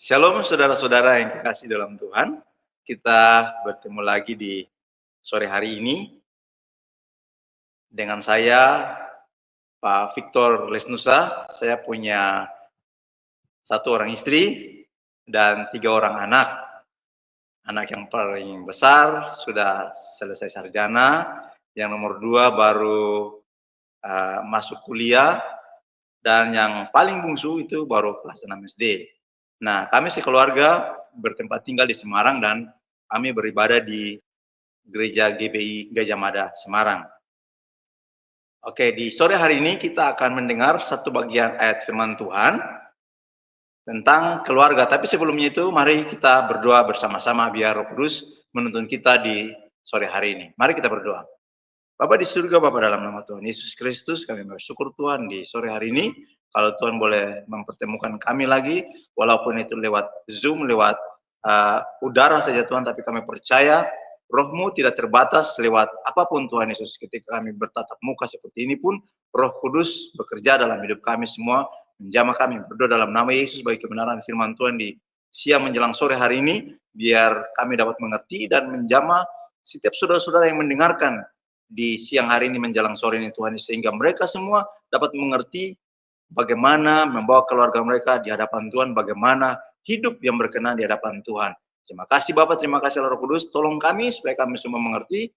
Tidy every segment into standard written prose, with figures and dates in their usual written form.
Shalom saudara-saudara yang kekasih dalam Tuhan. Kita bertemu lagi di sore hari ini dengan saya, Pak Victor Lesnusa. Saya punya 1 orang istri dan 3 orang anak. Anak yang paling besar sudah selesai sarjana, yang nomor 2 baru masuk kuliah, dan yang paling bungsu itu baru kelas 6 SD. Nah, kami sekeluarga bertempat tinggal di Semarang dan kami beribadah di Gereja GBI Gajah Mada, Semarang. Oke, di sore hari ini kita akan mendengar satu bagian ayat firman Tuhan tentang keluarga. Tapi sebelumnya itu, mari kita berdoa bersama-sama biar Roh Kudus menuntun kita di sore hari ini. Mari kita berdoa. Bapa di surga, Bapa dalam nama Tuhan Yesus Kristus, kami bersyukur Tuhan di sore hari ini. Kalau Tuhan boleh mempertemukan kami lagi, walaupun itu lewat Zoom, lewat udara saja Tuhan, tapi kami percaya Roh-Mu tidak terbatas lewat apapun Tuhan Yesus. Ketika kami bertatap muka seperti ini pun, Roh Kudus bekerja dalam hidup kami semua, menjamah kami. Berdoa dalam nama Yesus bagi kebenaran firman Tuhan di siang menjelang sore hari ini, biar kami dapat mengerti dan menjamah setiap saudara-saudara yang mendengarkan di siang hari ini menjelang sore ini Tuhan, sehingga mereka semua dapat mengerti bagaimana membawa keluarga mereka di hadapan Tuhan, bagaimana hidup yang berkenan di hadapan Tuhan. Terima kasih Bapak, terima kasih Roh Kudus, tolong kami supaya kami semua mengerti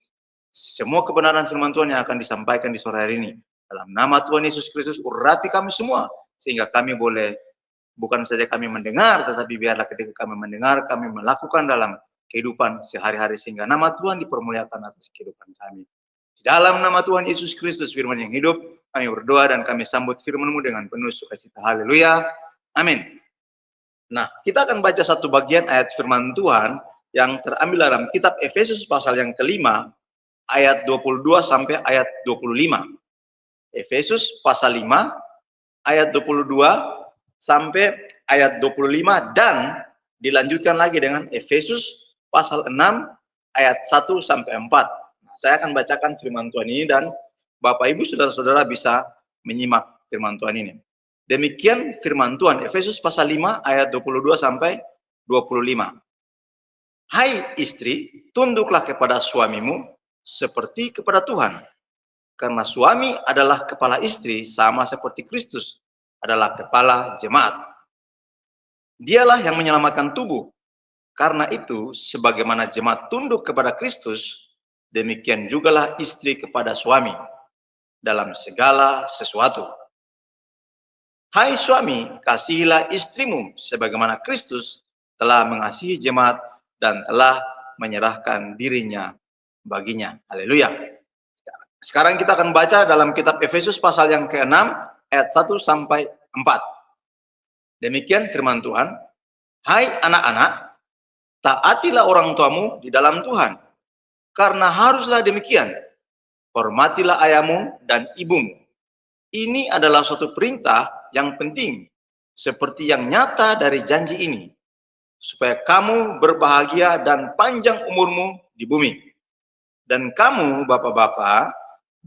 semua kebenaran firman Tuhan yang akan disampaikan di sore hari ini. Dalam nama Tuhan Yesus Kristus, urapi kami semua, sehingga kami boleh, bukan saja kami mendengar, tetapi biarlah ketika kami mendengar, kami melakukan dalam kehidupan sehari-hari, sehingga nama Tuhan dipermuliakan atas kehidupan kami. Di dalam nama Tuhan Yesus Kristus, firman yang hidup, kami berdoa dan kami sambut firman-Mu dengan penuh sukacita. Haleluya. Amin. Nah, kita akan baca satu bagian ayat firman Tuhan yang terambil dalam kitab Efesus pasal yang kelima, ayat 22 sampai ayat 25. Efesus pasal 5, ayat 22 sampai ayat 25, dan dilanjutkan lagi dengan Efesus pasal 6, ayat 1 sampai 4. Saya akan bacakan firman Tuhan ini dan Bapak Ibu saudara-saudara bisa menyimak firman Tuhan ini. Demikian firman Tuhan, Efesus pasal 5 ayat 22 sampai 25. Hai istri, tunduklah kepada suamimu seperti kepada Tuhan. Karena suami adalah kepala istri sama seperti Kristus adalah kepala jemaat. Dialah yang menyelamatkan tubuh. Karena itu, sebagaimana jemaat tunduk kepada Kristus, demikian jugalah istri kepada suami dalam segala sesuatu. Hai suami, kasihilah istrimu sebagaimana Kristus telah mengasihi jemaat dan telah menyerahkan dirinya baginya. Haleluya. Sekarang kita akan baca dalam kitab Efesus pasal yang ke-6 ayat 1 sampai 4. Demikian firman Tuhan. Hai anak-anak, taatilah orang tuamu di dalam Tuhan, karena haruslah demikian. Hormatilah ayahmu dan ibumu. Ini adalah suatu perintah yang penting, seperti yang nyata dari janji ini, supaya kamu berbahagia dan panjang umurmu di bumi. Dan kamu, bapak-bapak,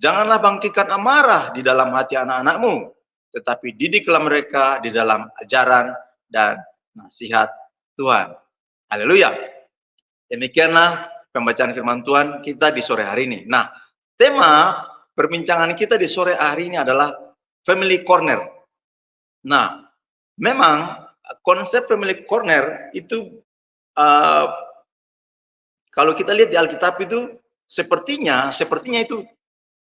janganlah bangkitkan amarah di dalam hati anak-anakmu, tetapi didiklah mereka di dalam ajaran dan nasihat Tuhan. Haleluya. Demikianlah pembacaan firman Tuhan kita di sore hari ini. Nah, tema perbincangan kita di sore hari ini adalah Family Corner. Nah, memang konsep Family Corner itu kalau kita lihat di Alkitab itu sepertinya itu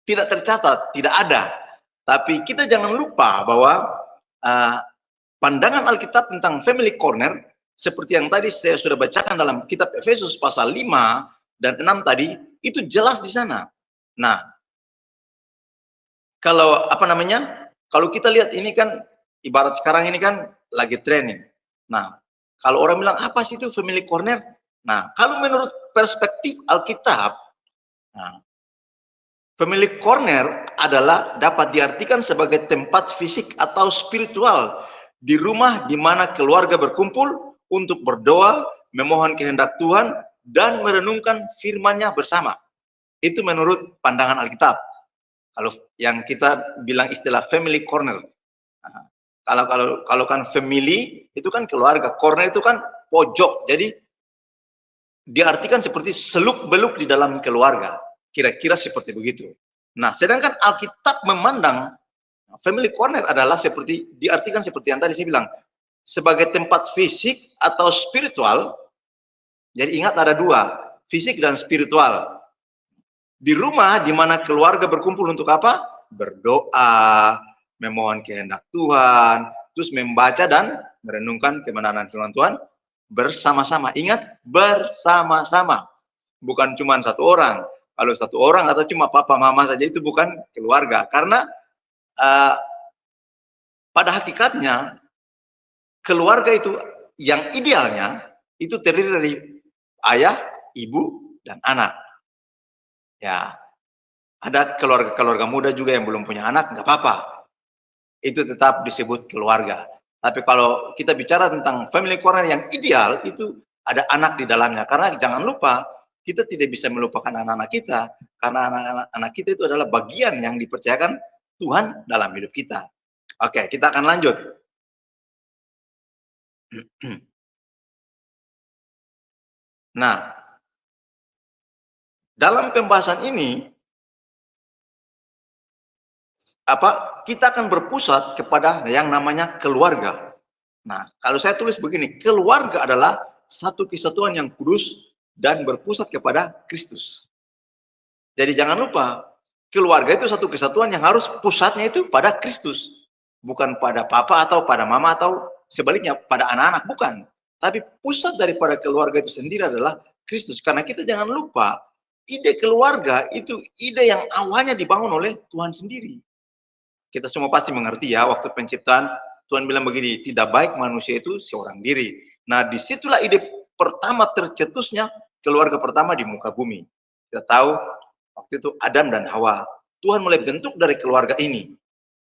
tidak tercatat, tidak ada. Tapi kita jangan lupa bahwa pandangan Alkitab tentang Family Corner seperti yang tadi saya sudah bacakan dalam kitab Efesus pasal 5 dan 6 tadi, itu jelas di sana. Nah, kalau kalau kita lihat ini kan ibarat sekarang ini kan lagi trending. Nah, kalau orang bilang apa sih itu Family Corner? Nah, kalau menurut perspektif Alkitab, Family Corner adalah dapat diartikan sebagai tempat fisik atau spiritual di rumah di mana keluarga berkumpul untuk berdoa, memohon kehendak Tuhan, dan merenungkan firman-Nya bersama. Itu menurut pandangan Alkitab. Kalau yang kita bilang istilah Family Corner. Kalau kan family itu kan keluarga, corner itu kan pojok. Jadi diartikan seperti seluk-beluk di dalam keluarga. Kira-kira seperti begitu. Nah, sedangkan Alkitab memandang family corner adalah seperti diartikan seperti yang tadi saya bilang, sebagai tempat fisik atau spiritual. Jadi ingat ada dua, fisik dan spiritual. Di rumah di mana keluarga berkumpul untuk apa? Berdoa, memohon kehendak Tuhan, terus membaca dan merenungkan kebenaran firman Tuhan bersama-sama. Ingat, bersama-sama. Bukan cuma satu orang. Kalau satu orang atau cuma papa mama saja itu bukan keluarga. Karena pada hakikatnya keluarga itu yang idealnya itu terdiri dari ayah, ibu, dan anak. Ya, ada keluarga muda juga yang belum punya anak, nggak apa-apa. Itu tetap disebut keluarga. Tapi kalau kita bicara tentang family corner yang ideal, itu ada anak di dalamnya. Karena jangan lupa, kita tidak bisa melupakan anak-anak kita. Karena anak-anak kita itu adalah bagian yang dipercayakan Tuhan dalam hidup kita. Oke, kita akan lanjut. Nah, dalam pembahasan ini, kita akan berpusat kepada yang namanya keluarga. Nah, kalau saya tulis begini, keluarga adalah satu kesatuan yang kudus dan berpusat kepada Kristus. Jadi jangan lupa, keluarga itu satu kesatuan yang harus pusatnya itu pada Kristus. Bukan pada papa atau pada mama atau sebaliknya pada anak-anak, bukan. Tapi pusat daripada keluarga itu sendiri adalah Kristus. Karena kita jangan lupa, ide keluarga itu ide yang awalnya dibangun oleh Tuhan sendiri. Kita semua pasti mengerti ya, waktu penciptaan Tuhan bilang begini, tidak baik manusia itu seorang diri. Nah, disitulah ide pertama tercetusnya keluarga pertama di muka bumi. Kita tahu waktu itu Adam dan Hawa. Tuhan mulai bentuk dari keluarga ini.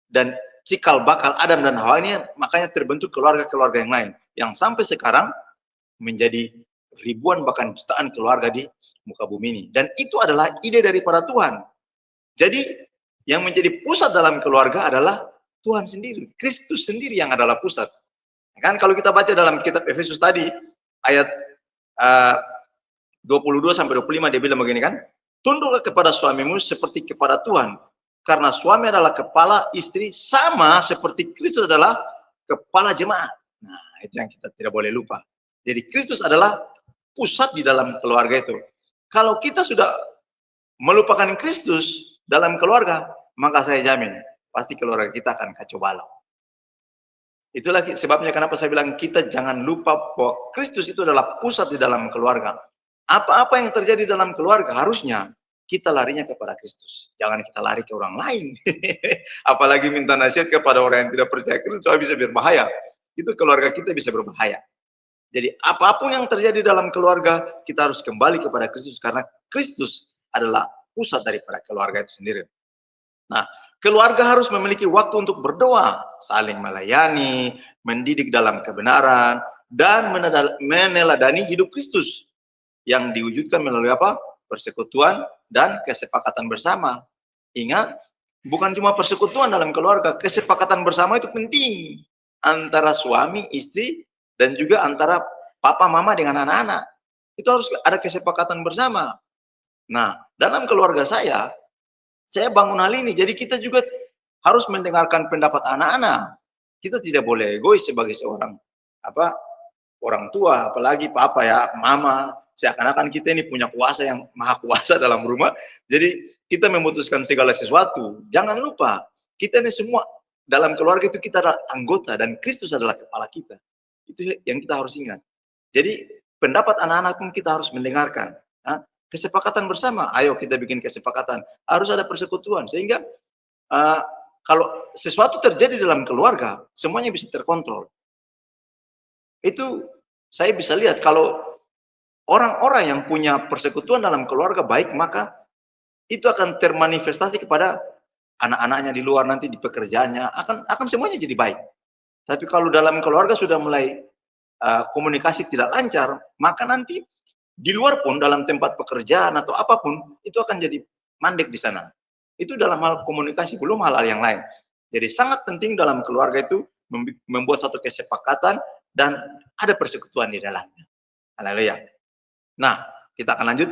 Dan cikal bakal Adam dan Hawa ini makanya terbentuk keluarga-keluarga yang lain. Yang sampai sekarang menjadi ribuan bahkan jutaan keluarga di muka bumi ini. Dan itu adalah ide daripada Tuhan. Jadi yang menjadi pusat dalam keluarga adalah Tuhan sendiri. Kristus sendiri yang adalah pusat. Kan kalau kita baca dalam kitab Efesus tadi, ayat 22-25 dia bilang begini kan, tunduklah kepada suamimu seperti kepada Tuhan. Karena suami adalah kepala istri sama seperti Kristus adalah kepala jemaat. Nah, itu yang kita tidak boleh lupa. Jadi Kristus adalah pusat di dalam keluarga itu. Kalau kita sudah melupakan Kristus dalam keluarga, maka saya jamin pasti keluarga kita akan kacau balau. Itulah sebabnya kenapa saya bilang kita jangan lupa bahwa Kristus itu adalah pusat di dalam keluarga. Apa-apa yang terjadi dalam keluarga harusnya kita larinya kepada Kristus. Jangan kita lari ke orang lain. Apalagi minta nasihat kepada orang yang tidak percaya Kristus, bisa berbahaya. Itu keluarga kita bisa berbahaya. Jadi apapun yang terjadi dalam keluarga, kita harus kembali kepada Kristus. Karena Kristus adalah pusat daripada keluarga itu sendiri. Nah, keluarga harus memiliki waktu untuk berdoa, saling melayani, mendidik dalam kebenaran, dan meneladani hidup Kristus yang diwujudkan melalui apa? Persekutuan dan kesepakatan bersama. Ingat, bukan cuma persekutuan dalam keluarga, kesepakatan bersama itu penting antara suami, istri, dan juga antara papa, mama dengan anak-anak. Itu harus ada kesepakatan bersama. Nah, dalam keluarga saya bangun hal ini. Jadi kita juga harus mendengarkan pendapat anak-anak. Kita tidak boleh egois sebagai seorang orang tua, apalagi papa ya, mama. Seakan-akan kita ini punya kuasa yang maha kuasa dalam rumah. Jadi kita memutuskan segala sesuatu. Jangan lupa, kita ini semua dalam keluarga itu kita adalah anggota dan Kristus adalah kepala kita. Itu yang kita harus ingat. Jadi pendapat anak-anak pun kita harus mendengarkan. Kesepakatan bersama, ayo kita bikin kesepakatan. Harus ada persekutuan sehingga kalau sesuatu terjadi dalam keluarga, semuanya bisa terkontrol. Itu saya bisa lihat kalau orang-orang yang punya persekutuan dalam keluarga baik, maka itu akan termanifestasi kepada anak-anaknya di luar, nanti di pekerjaannya akan semuanya jadi baik. Tapi kalau dalam keluarga sudah mulai komunikasi tidak lancar, maka nanti di luar pun dalam tempat pekerjaan atau apapun itu akan jadi mandek di sana. Itu dalam hal komunikasi, belum hal-hal yang lain. Jadi sangat penting dalam keluarga itu membuat satu kesepakatan, dan ada persekutuan di dalamnya. Haleluya. Nah, kita akan lanjut.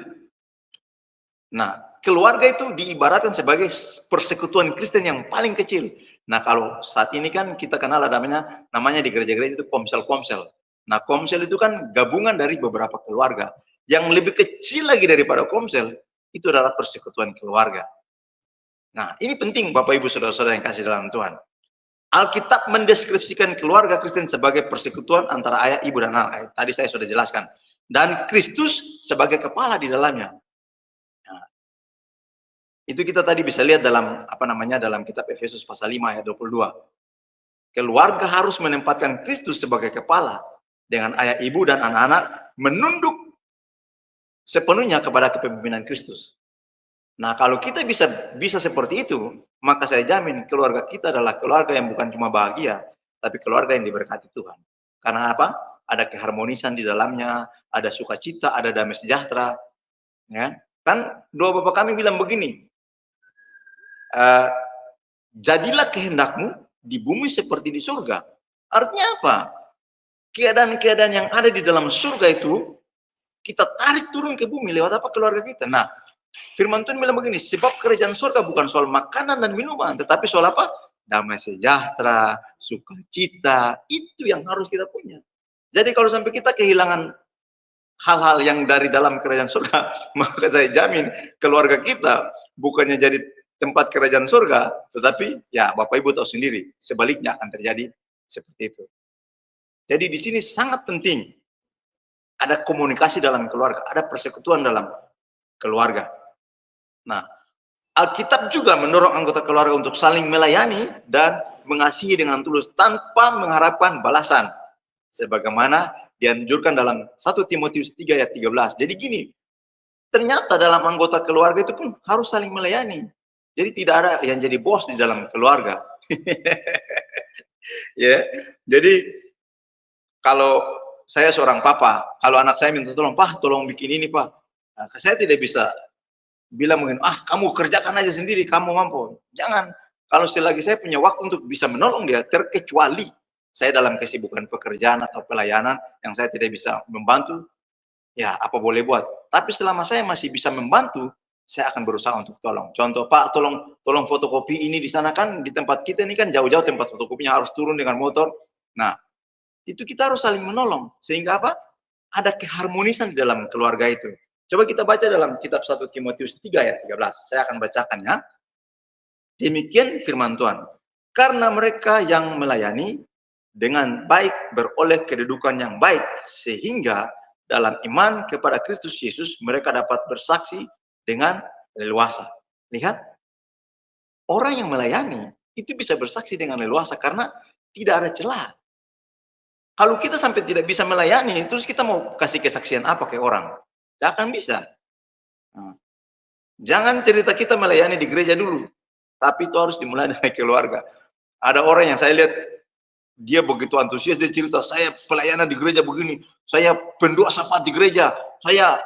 Nah, keluarga itu diibaratkan sebagai persekutuan Kristen yang paling kecil. Nah, kalau saat ini kan kita kenal namanya di gereja-gereja itu komsel-komsel. Nah, komsel itu kan gabungan dari beberapa keluarga. Yang lebih kecil lagi daripada komsel, itu adalah persekutuan keluarga. Nah, ini penting Bapak Ibu Saudara-saudara yang kasih dalam Tuhan. Alkitab mendeskripsikan keluarga Kristen sebagai persekutuan antara ayah, ibu, dan anak. Tadi saya sudah jelaskan. Dan Kristus sebagai kepala di dalamnya. Nah, itu kita tadi bisa lihat dalam dalam kitab Efesus pasal 5 ayat 22. Keluarga harus menempatkan Kristus sebagai kepala dengan ayah, ibu, dan anak-anak menunduk sepenuhnya kepada kepemimpinan Kristus. Nah, kalau kita bisa seperti itu, maka saya jamin keluarga kita adalah keluarga yang bukan cuma bahagia, tapi keluarga yang diberkati Tuhan. Karena apa? Ada keharmonisan di dalamnya, ada sukacita, ada damai sejahtera. Ya. Kan doa Bapa kami bilang begini, jadilah kehendakmu di bumi seperti di surga. Artinya apa? Keadaan-keadaan yang ada di dalam surga itu, kita tarik turun ke bumi lewat apa? Keluarga kita. Nah, firman Tuhan bilang begini, sebab kerajaan surga bukan soal makanan dan minuman, tetapi soal apa? Damai sejahtera, sukacita, itu yang harus kita punya. Jadi kalau sampai kita kehilangan hal-hal yang dari dalam kerajaan surga, maka saya jamin keluarga kita bukannya jadi tempat kerajaan surga, tetapi ya Bapak Ibu tahu sendiri, sebaliknya akan terjadi seperti itu. Jadi di sini sangat penting ada komunikasi dalam keluarga, ada persekutuan dalam keluarga. Nah, Alkitab juga mendorong anggota keluarga untuk saling melayani dan mengasihi dengan tulus tanpa mengharapkan balasan. Sebagaimana dianjurkan dalam 1 Timotius 3 ayat 13. Jadi gini, ternyata dalam anggota keluarga itu pun harus saling melayani. Jadi tidak ada yang jadi bos di dalam keluarga. Ya, jadi kalau saya seorang papa, kalau anak saya minta tolong, Pak, tolong bikin ini, Pak. Nah, saya tidak bisa bilang mungkin, kamu kerjakan aja sendiri, kamu mampu. Jangan. Kalau selagi saya punya waktu untuk bisa menolong dia, terkecuali saya dalam kesibukan pekerjaan atau pelayanan yang saya tidak bisa membantu, ya apa boleh buat. Tapi selama saya masih bisa membantu, saya akan berusaha untuk tolong. Contoh, Pak, tolong fotokopi ini di sana, kan di tempat kita ini kan jauh-jauh tempat fotokopinya, harus turun dengan motor. Nah, itu kita harus saling menolong. Sehingga apa? Ada keharmonisan di dalam keluarga itu. Coba kita baca dalam kitab 1 Timotius 3 ayat 13. Saya akan bacakan ya. Demikian firman Tuhan. Karena mereka yang melayani dengan baik beroleh kedudukan yang baik, sehingga dalam iman kepada Kristus Yesus mereka dapat bersaksi dengan leluasa. Lihat, orang yang melayani itu bisa bersaksi dengan leluasa karena tidak ada celah. Kalau kita sampai tidak bisa melayani, terus kita mau kasih kesaksian apa ke orang? Tidak akan bisa. Nah, jangan cerita kita melayani di gereja dulu, tapi itu harus dimulai dari keluarga. Ada orang yang saya lihat, dia begitu antusias, dia cerita, saya pelayanan di gereja begini, saya pendoa syafaat di gereja, saya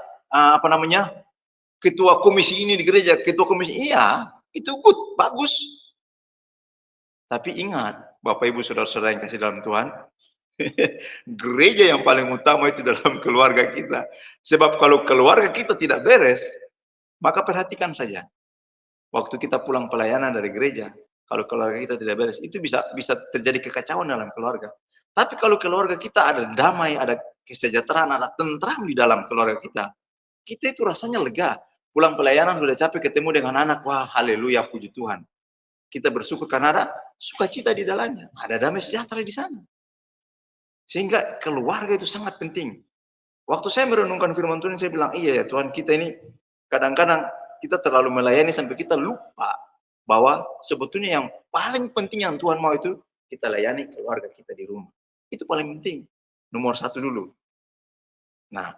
ketua komisi ini di gereja, ketua komisi, iya, itu good, bagus. Tapi ingat, Bapak Ibu Saudara-saudara yang kasih dalam Tuhan, gereja yang paling utama itu dalam keluarga kita. Sebab kalau keluarga kita tidak beres, maka perhatikan saja. Waktu kita pulang pelayanan dari gereja, kalau keluarga kita tidak beres, itu bisa terjadi kekacauan dalam keluarga. Tapi kalau keluarga kita ada damai, ada kesejahteraan, ada tentram di dalam keluarga kita itu rasanya lega. Pulang pelayanan sudah capek, ketemu dengan anak, wah haleluya, puji Tuhan. Kita bersyukur karena ada sukacita di dalamnya, ada damai sejahtera di sana. Sehingga keluarga itu sangat penting. Waktu saya merenungkan firman Tuhan, saya bilang, iya ya Tuhan, kita ini kadang-kadang kita terlalu melayani sampai kita lupa bahwa sebetulnya yang paling penting yang Tuhan mau itu kita layani keluarga kita di rumah. Itu paling penting. Nomor satu dulu. Nah,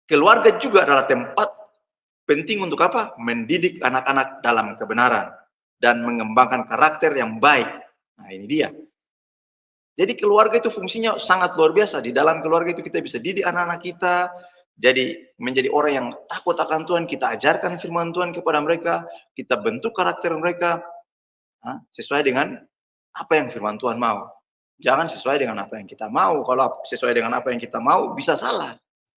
keluarga juga adalah tempat penting untuk apa? Mendidik anak-anak dalam kebenaran dan mengembangkan karakter yang baik. Nah, ini dia. Jadi keluarga itu fungsinya sangat luar biasa. Di dalam keluarga itu kita bisa didik anak-anak kita, jadi menjadi orang yang takut akan Tuhan. Kita ajarkan firman Tuhan kepada mereka, kita bentuk karakter mereka sesuai dengan apa yang firman Tuhan mau. Jangan sesuai dengan apa yang kita mau. Kalau sesuai dengan apa yang kita mau, bisa salah.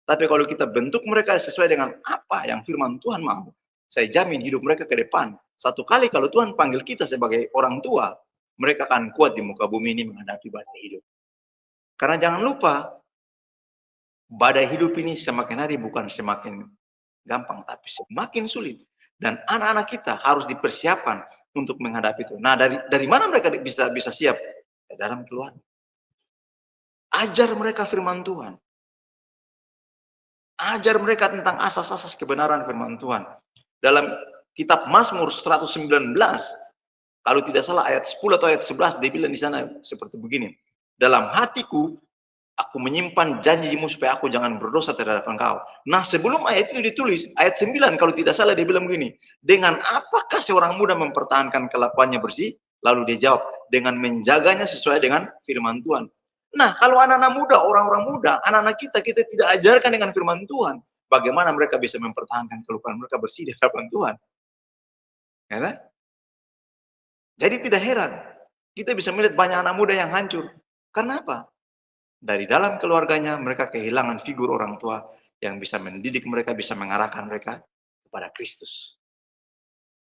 Tapi kalau kita bentuk mereka sesuai dengan apa yang firman Tuhan mau, saya jamin hidup mereka ke depan. Satu kali kalau Tuhan panggil kita sebagai orang tua, mereka akan kuat di muka bumi ini menghadapi badai hidup. Karena jangan lupa, badai hidup ini semakin hari bukan semakin gampang, tapi semakin sulit. Dan anak-anak kita harus dipersiapkan untuk menghadapi itu. Nah, dari mana mereka bisa siap? Dalam keluarga. Ajar mereka firman Tuhan. Ajar mereka tentang asas-asas kebenaran firman Tuhan. Dalam kitab Mazmur 119, kalau tidak salah ayat 10 atau ayat 11, dia bilang di sana seperti begini. Dalam hatiku, aku menyimpan janjimu supaya aku jangan berdosa terhadap engkau. Nah, sebelum ayat itu ditulis, ayat 9 kalau tidak salah dia bilang begini. Dengan apakah seorang muda mempertahankan kelakuannya bersih? Lalu dia jawab, dengan menjaganya sesuai dengan firman Tuhan. Nah, kalau anak-anak muda, orang-orang muda, anak-anak kita tidak ajarkan dengan firman Tuhan, bagaimana mereka bisa mempertahankan keluparan mereka bersih di hadapan Tuhan? Ya kan? Jadi tidak heran, kita bisa melihat banyak anak muda yang hancur. Karena apa? Dari dalam keluarganya mereka kehilangan figur orang tua yang bisa mendidik mereka, bisa mengarahkan mereka kepada Kristus.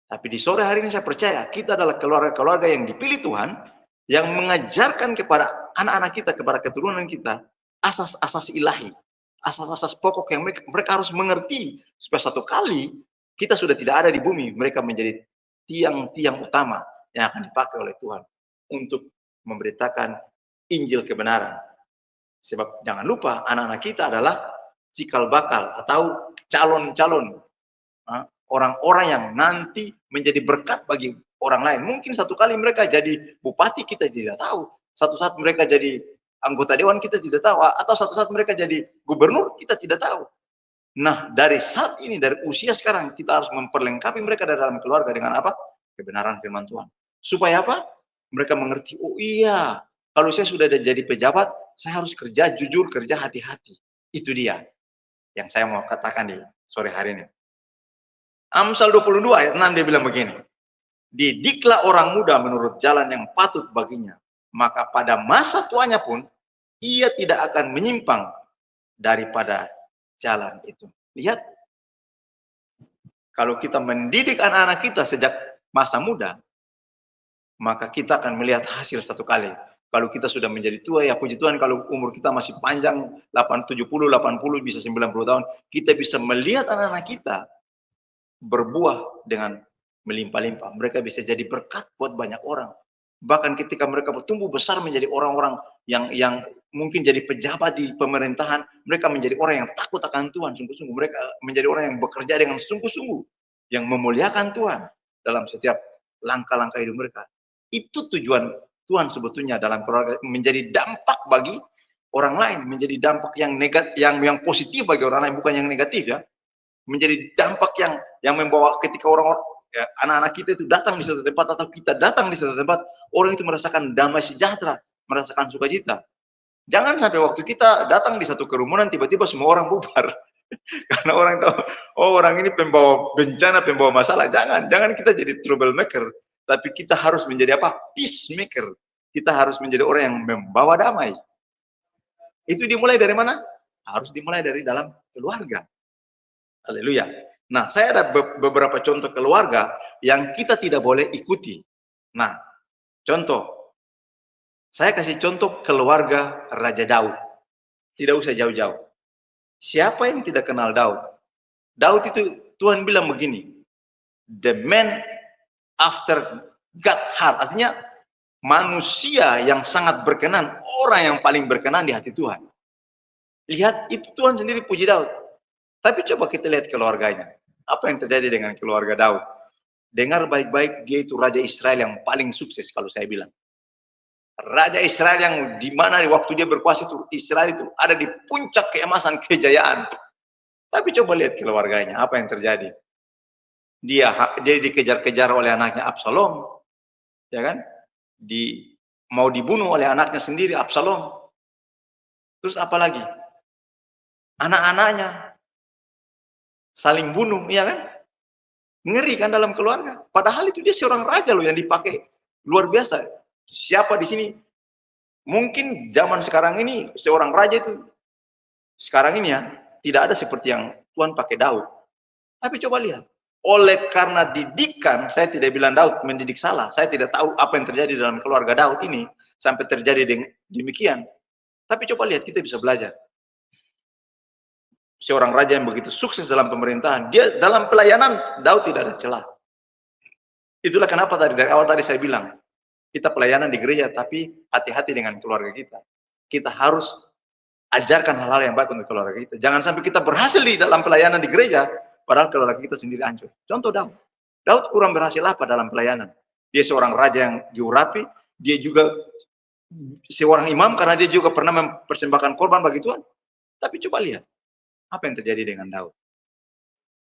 Tapi di sore hari ini saya percaya kita adalah keluarga-keluarga yang dipilih Tuhan, yang mengajarkan kepada anak-anak kita, kepada keturunan kita, asas-asas ilahi, asas-asas pokok yang mereka harus mengerti, supaya satu kali kita sudah tidak ada di bumi, mereka menjadi tiang-tiang utama yang akan dipakai oleh Tuhan untuk memberitakan Injil kebenaran. Sebab jangan lupa anak-anak kita adalah cikal bakal atau calon-calon orang-orang yang nanti menjadi berkat bagi orang lain. Mungkin satu kali mereka jadi bupati, kita tidak tahu. Satu saat mereka jadi anggota dewan, kita tidak tahu. Atau satu saat mereka jadi gubernur, kita tidak tahu. Nah, dari saat ini, dari usia sekarang, kita harus memperlengkapi mereka dari dalam keluarga dengan apa? Kebenaran firman Tuhan. Supaya apa? Mereka mengerti, oh iya, kalau saya sudah jadi pejabat, saya harus kerja jujur, kerja hati-hati. Itu dia yang saya mau katakan di sore hari ini. Amsal 22 ayat 6 dia bilang begini. Didiklah orang muda menurut jalan yang patut baginya. Maka pada masa tuanya pun, ia tidak akan menyimpang daripada jalan itu. Lihat, kalau kita mendidik anak-anak kita sejak masa muda, maka kita akan melihat hasil satu kali. Kalau kita sudah menjadi tua, ya puji Tuhan kalau umur kita masih panjang, 70, 80, bisa 90 tahun, kita bisa melihat anak-anak kita berbuah dengan melimpah-limpah. Mereka bisa jadi berkat buat banyak orang. Bahkan ketika mereka bertumbuh besar menjadi orang-orang yang mungkin jadi pejabat di pemerintahan, mereka menjadi orang yang takut akan Tuhan, sungguh-sungguh. Mereka menjadi orang yang bekerja dengan sungguh-sungguh, yang memuliakan Tuhan dalam setiap langkah-langkah hidup mereka. Itu tujuan Tuhan sebetulnya dalam keluarga, menjadi dampak bagi orang lain, menjadi dampak yang negatif, yang positif bagi orang lain, bukan yang negatif ya. Menjadi dampak yang membawa ketika orang-orang ya, anak-anak kita itu datang di satu tempat atau kita datang di satu tempat, orang itu merasakan damai sejahtera, merasakan sukacita. Jangan sampai waktu kita datang di satu kerumunan tiba-tiba semua orang bubar. Karena orang tahu, oh orang ini pembawa bencana, pembawa masalah. Jangan kita jadi troublemaker, tapi kita harus menjadi apa? Peacemaker. Kita harus menjadi orang yang membawa damai. Itu dimulai dari mana? Harus dimulai dari dalam keluarga. Haleluya. Nah, saya ada beberapa contoh keluarga yang kita tidak boleh ikuti. Nah, contoh. Saya kasih contoh keluarga Raja Daud. Tidak usah jauh-jauh. Siapa yang tidak kenal Daud? Daud itu Tuhan bilang begini, the man after God heart. Artinya manusia yang sangat berkenan, orang yang paling berkenan di hati Tuhan. Lihat, itu Tuhan sendiri puji Daud. Tapi coba kita lihat keluarganya. Apa yang terjadi dengan keluarga Daud? Dengar baik-baik, dia itu Raja Israel yang paling sukses kalau saya bilang. Raja Israel yang di mana di waktu dia berkuasa itu, Israel itu ada di puncak keemasan kejayaan. Tapi coba lihat keluarganya, apa yang terjadi? Dia dikejar-kejar oleh anaknya Absalom, ya kan? Mau dibunuh oleh anaknya sendiri Absalom. Terus apa lagi? Anak-anaknya saling bunuh, ya kan? Ngeri kan dalam keluarga. Padahal itu dia seorang raja loh yang dipakai luar biasa. Siapa di sini Mungkin zaman sekarang ini seorang raja itu sekarang ini ya, tidak ada seperti yang Tuhan pakai Daud. Tapi coba lihat, oleh karena didikan, saya tidak bilang Daud mendidik salah, saya tidak tahu apa yang terjadi dalam keluarga Daud ini sampai terjadi demikian. Tapi coba lihat, kita bisa belajar. Seorang raja yang begitu sukses dalam pemerintahan, dia dalam pelayanan Daud tidak ada celah. Itulah kenapa dari awal tadi saya bilang, kita pelayanan di gereja tapi hati-hati dengan keluarga kita. Kita harus ajarkan hal-hal yang baik untuk keluarga kita. Jangan sampai kita berhasil di dalam pelayanan di gereja, padahal keluarga kita sendiri hancur. Contoh Daud. Daud kurang berhasil apa dalam pelayanan? Dia seorang raja yang diurapi, dia juga seorang imam karena dia juga pernah mempersembahkan korban bagi Tuhan. Tapi coba lihat, apa yang terjadi dengan Daud?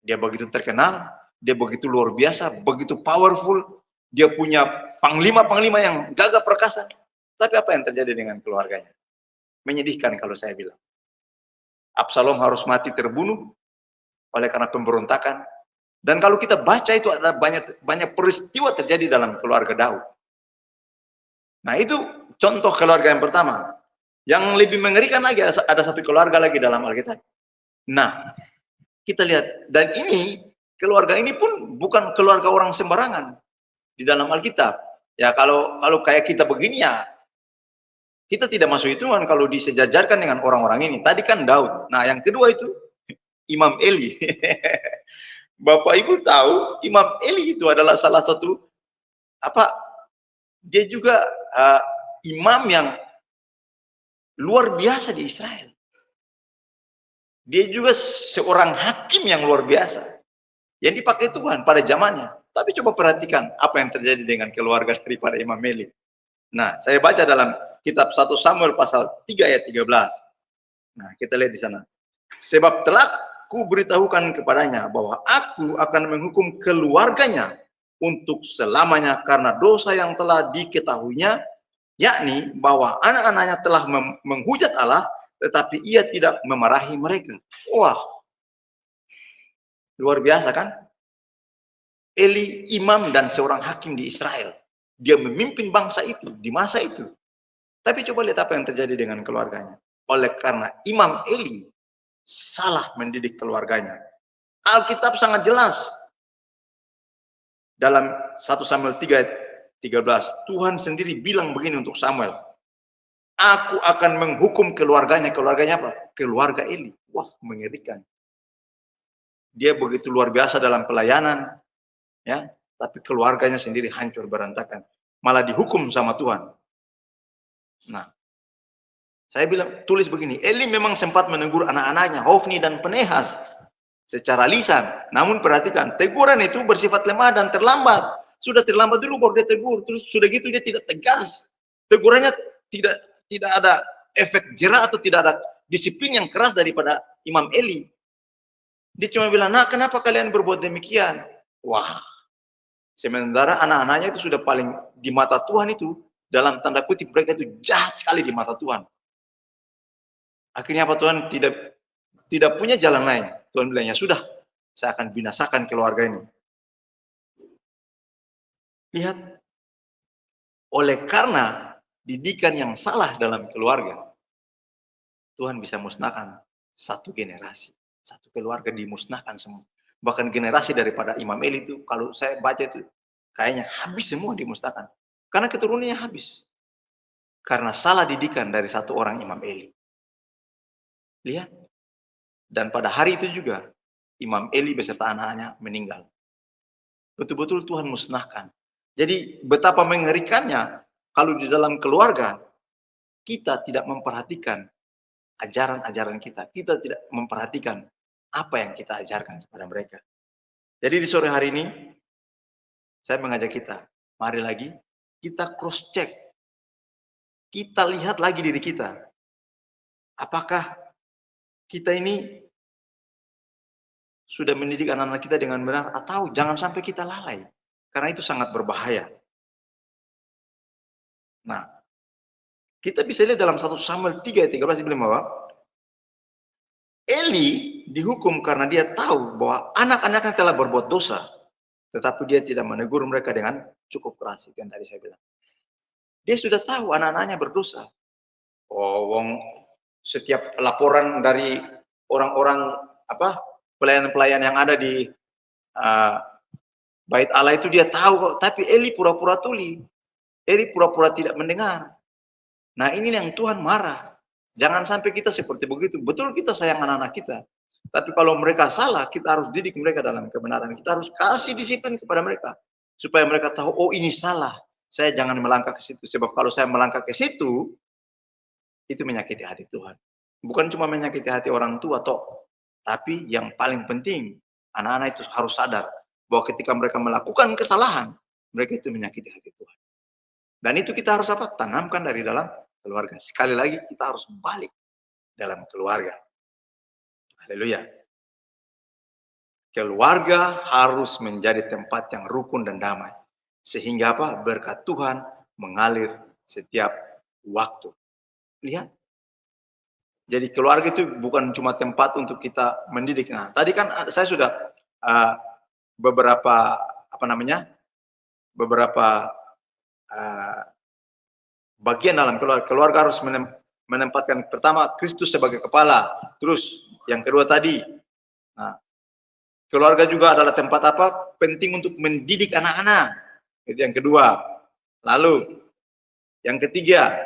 Dia begitu terkenal, dia begitu luar biasa, begitu powerful, dia punya panglima-panglima yang gagah perkasa. Tapi apa yang terjadi dengan keluarganya? Menyedihkan kalau saya bilang. Absalom harus mati terbunuh oleh karena pemberontakan. Dan kalau kita baca itu ada banyak peristiwa terjadi dalam keluarga Daud. Nah itu contoh keluarga yang pertama. Yang lebih mengerikan lagi ada satu keluarga lagi dalam Alkitab. Nah kita lihat, dan ini keluarga ini pun bukan keluarga orang sembarangan di dalam Alkitab. Ya kalau kayak kita begini ya, kita tidak masuk hitungan kalau disejajarkan dengan orang-orang ini. Tadi kan Daud. Nah yang kedua itu Imam Eli. Bapak Ibu tahu Imam Eli itu adalah salah satu dia juga imam yang luar biasa di Israel. Dia juga seorang hakim yang luar biasa yang dipakai Tuhan pada zamannya. Tapi coba perhatikan apa yang terjadi dengan keluarga daripada Imam Eli. Nah, saya baca dalam kitab 1 Samuel pasal 3 ayat 13. Nah, kita lihat di sana. Sebab telah kuberitahukan kepadanya bahwa aku akan menghukum keluarganya untuk selamanya karena dosa yang telah diketahuinya, yakni bahwa anak-anaknya telah menghujat Allah, tetapi ia tidak memarahi mereka. Wah, luar biasa kan? Eli imam dan seorang hakim di Israel. Dia memimpin bangsa itu di masa itu. Tapi coba lihat apa yang terjadi dengan keluarganya. Oleh karena Imam Eli salah mendidik keluarganya. Alkitab sangat jelas. Dalam 1 Samuel 3 ayat 13, Tuhan sendiri bilang begini untuk Samuel. Aku akan menghukum keluarganya. Keluarganya apa? Keluarga Eli. Wah, mengerikan. Dia begitu luar biasa dalam pelayanan, ya, tapi keluarganya sendiri hancur berantakan. Malah dihukum sama Tuhan. Nah, saya bilang, tulis begini, Eli memang sempat menegur anak-anaknya, Hofni dan Pinehas, secara lisan. Namun perhatikan, teguran itu bersifat lemah dan terlambat. Sudah terlambat dulu baru dia tegur, terus sudah gitu dia tidak tegas. Tegurannya tidak ada efek jerah atau tidak ada disiplin yang keras daripada Imam Eli. Dia cuma bilang, nah kenapa kalian berbuat demikian? Wah, sementara anak-anaknya itu sudah paling di mata Tuhan itu, dalam tanda kutip mereka itu jahat sekali di mata Tuhan. Akhirnya apa, Tuhan tidak punya jalan lain. Tuhan bilang, ya sudah, saya akan binasakan keluarga ini. Lihat, oleh karena didikan yang salah dalam keluarga, Tuhan bisa musnahkan satu generasi, satu keluarga dimusnahkan semua. Bahkan generasi daripada Imam Eli itu, kalau saya baca itu, kayaknya habis semua dimusnahkan. Karena keturunannya habis. Karena salah didikan dari satu orang Imam Eli. Lihat. Dan pada hari itu juga, Imam Eli beserta anak-anaknya meninggal. Betul-betul Tuhan musnahkan. Jadi betapa mengerikannya kalau di dalam keluarga kita tidak memperhatikan ajaran-ajaran kita. Kita tidak memperhatikan apa yang kita ajarkan kepada mereka. Jadi di sore hari ini saya mengajak kita, mari lagi kita cross check. Kita lihat lagi diri kita. Apakah kita ini sudah mendidik anak-anak kita dengan benar, atau jangan sampai kita lalai. Karena itu sangat berbahaya. Nah, kita bisa lihat dalam 1 Samuel 3 ayat 13 dibilang bahwa Eli dihukum karena dia tahu bahwa anak-anaknya telah berbuat dosa, tetapi dia tidak menegur mereka dengan cukup keras. Itu yang tadi saya bilang. Dia sudah tahu anak-anaknya berdosa, Oh, wong setiap laporan dari orang-orang apa, pelayan-pelayan yang ada di eee, Bait Allah itu dia tahu kok, tapi Eli pura-pura tuli. Eli pura-pura tidak mendengar. Nah, ini yang Tuhan marah. Jangan sampai kita seperti begitu. Betul kita sayang anak-anak kita, tapi kalau mereka salah, kita harus didik mereka dalam kebenaran. Kita harus kasih disiplin kepada mereka, supaya mereka tahu, oh ini salah. Saya jangan melangkah ke situ, sebab kalau saya melangkah ke situ, itu menyakiti hati Tuhan. Bukan cuma menyakiti hati orang tua toh, tapi yang paling penting, anak-anak itu harus sadar bahwa ketika mereka melakukan kesalahan, mereka itu menyakiti hati Tuhan. Dan itu kita harus apa? Tanamkan dari dalam keluarga. Sekali lagi kita harus balik dalam keluarga. Haleluya. Keluarga harus menjadi tempat yang rukun dan damai. Sehingga apa? Berkat Tuhan mengalir setiap waktu. Lihat. Jadi keluarga itu bukan cuma tempat untuk kita mendidik. Nah, tadi kan saya sudah uh, beberapa apa namanya? Beberapa uh, bagian dalam keluarga. Keluarga harus menempatkan pertama Kristus sebagai kepala. Terus yang kedua tadi, nah, keluarga juga adalah tempat apa? Penting untuk mendidik anak-anak. Itu yang kedua. Lalu yang ketiga,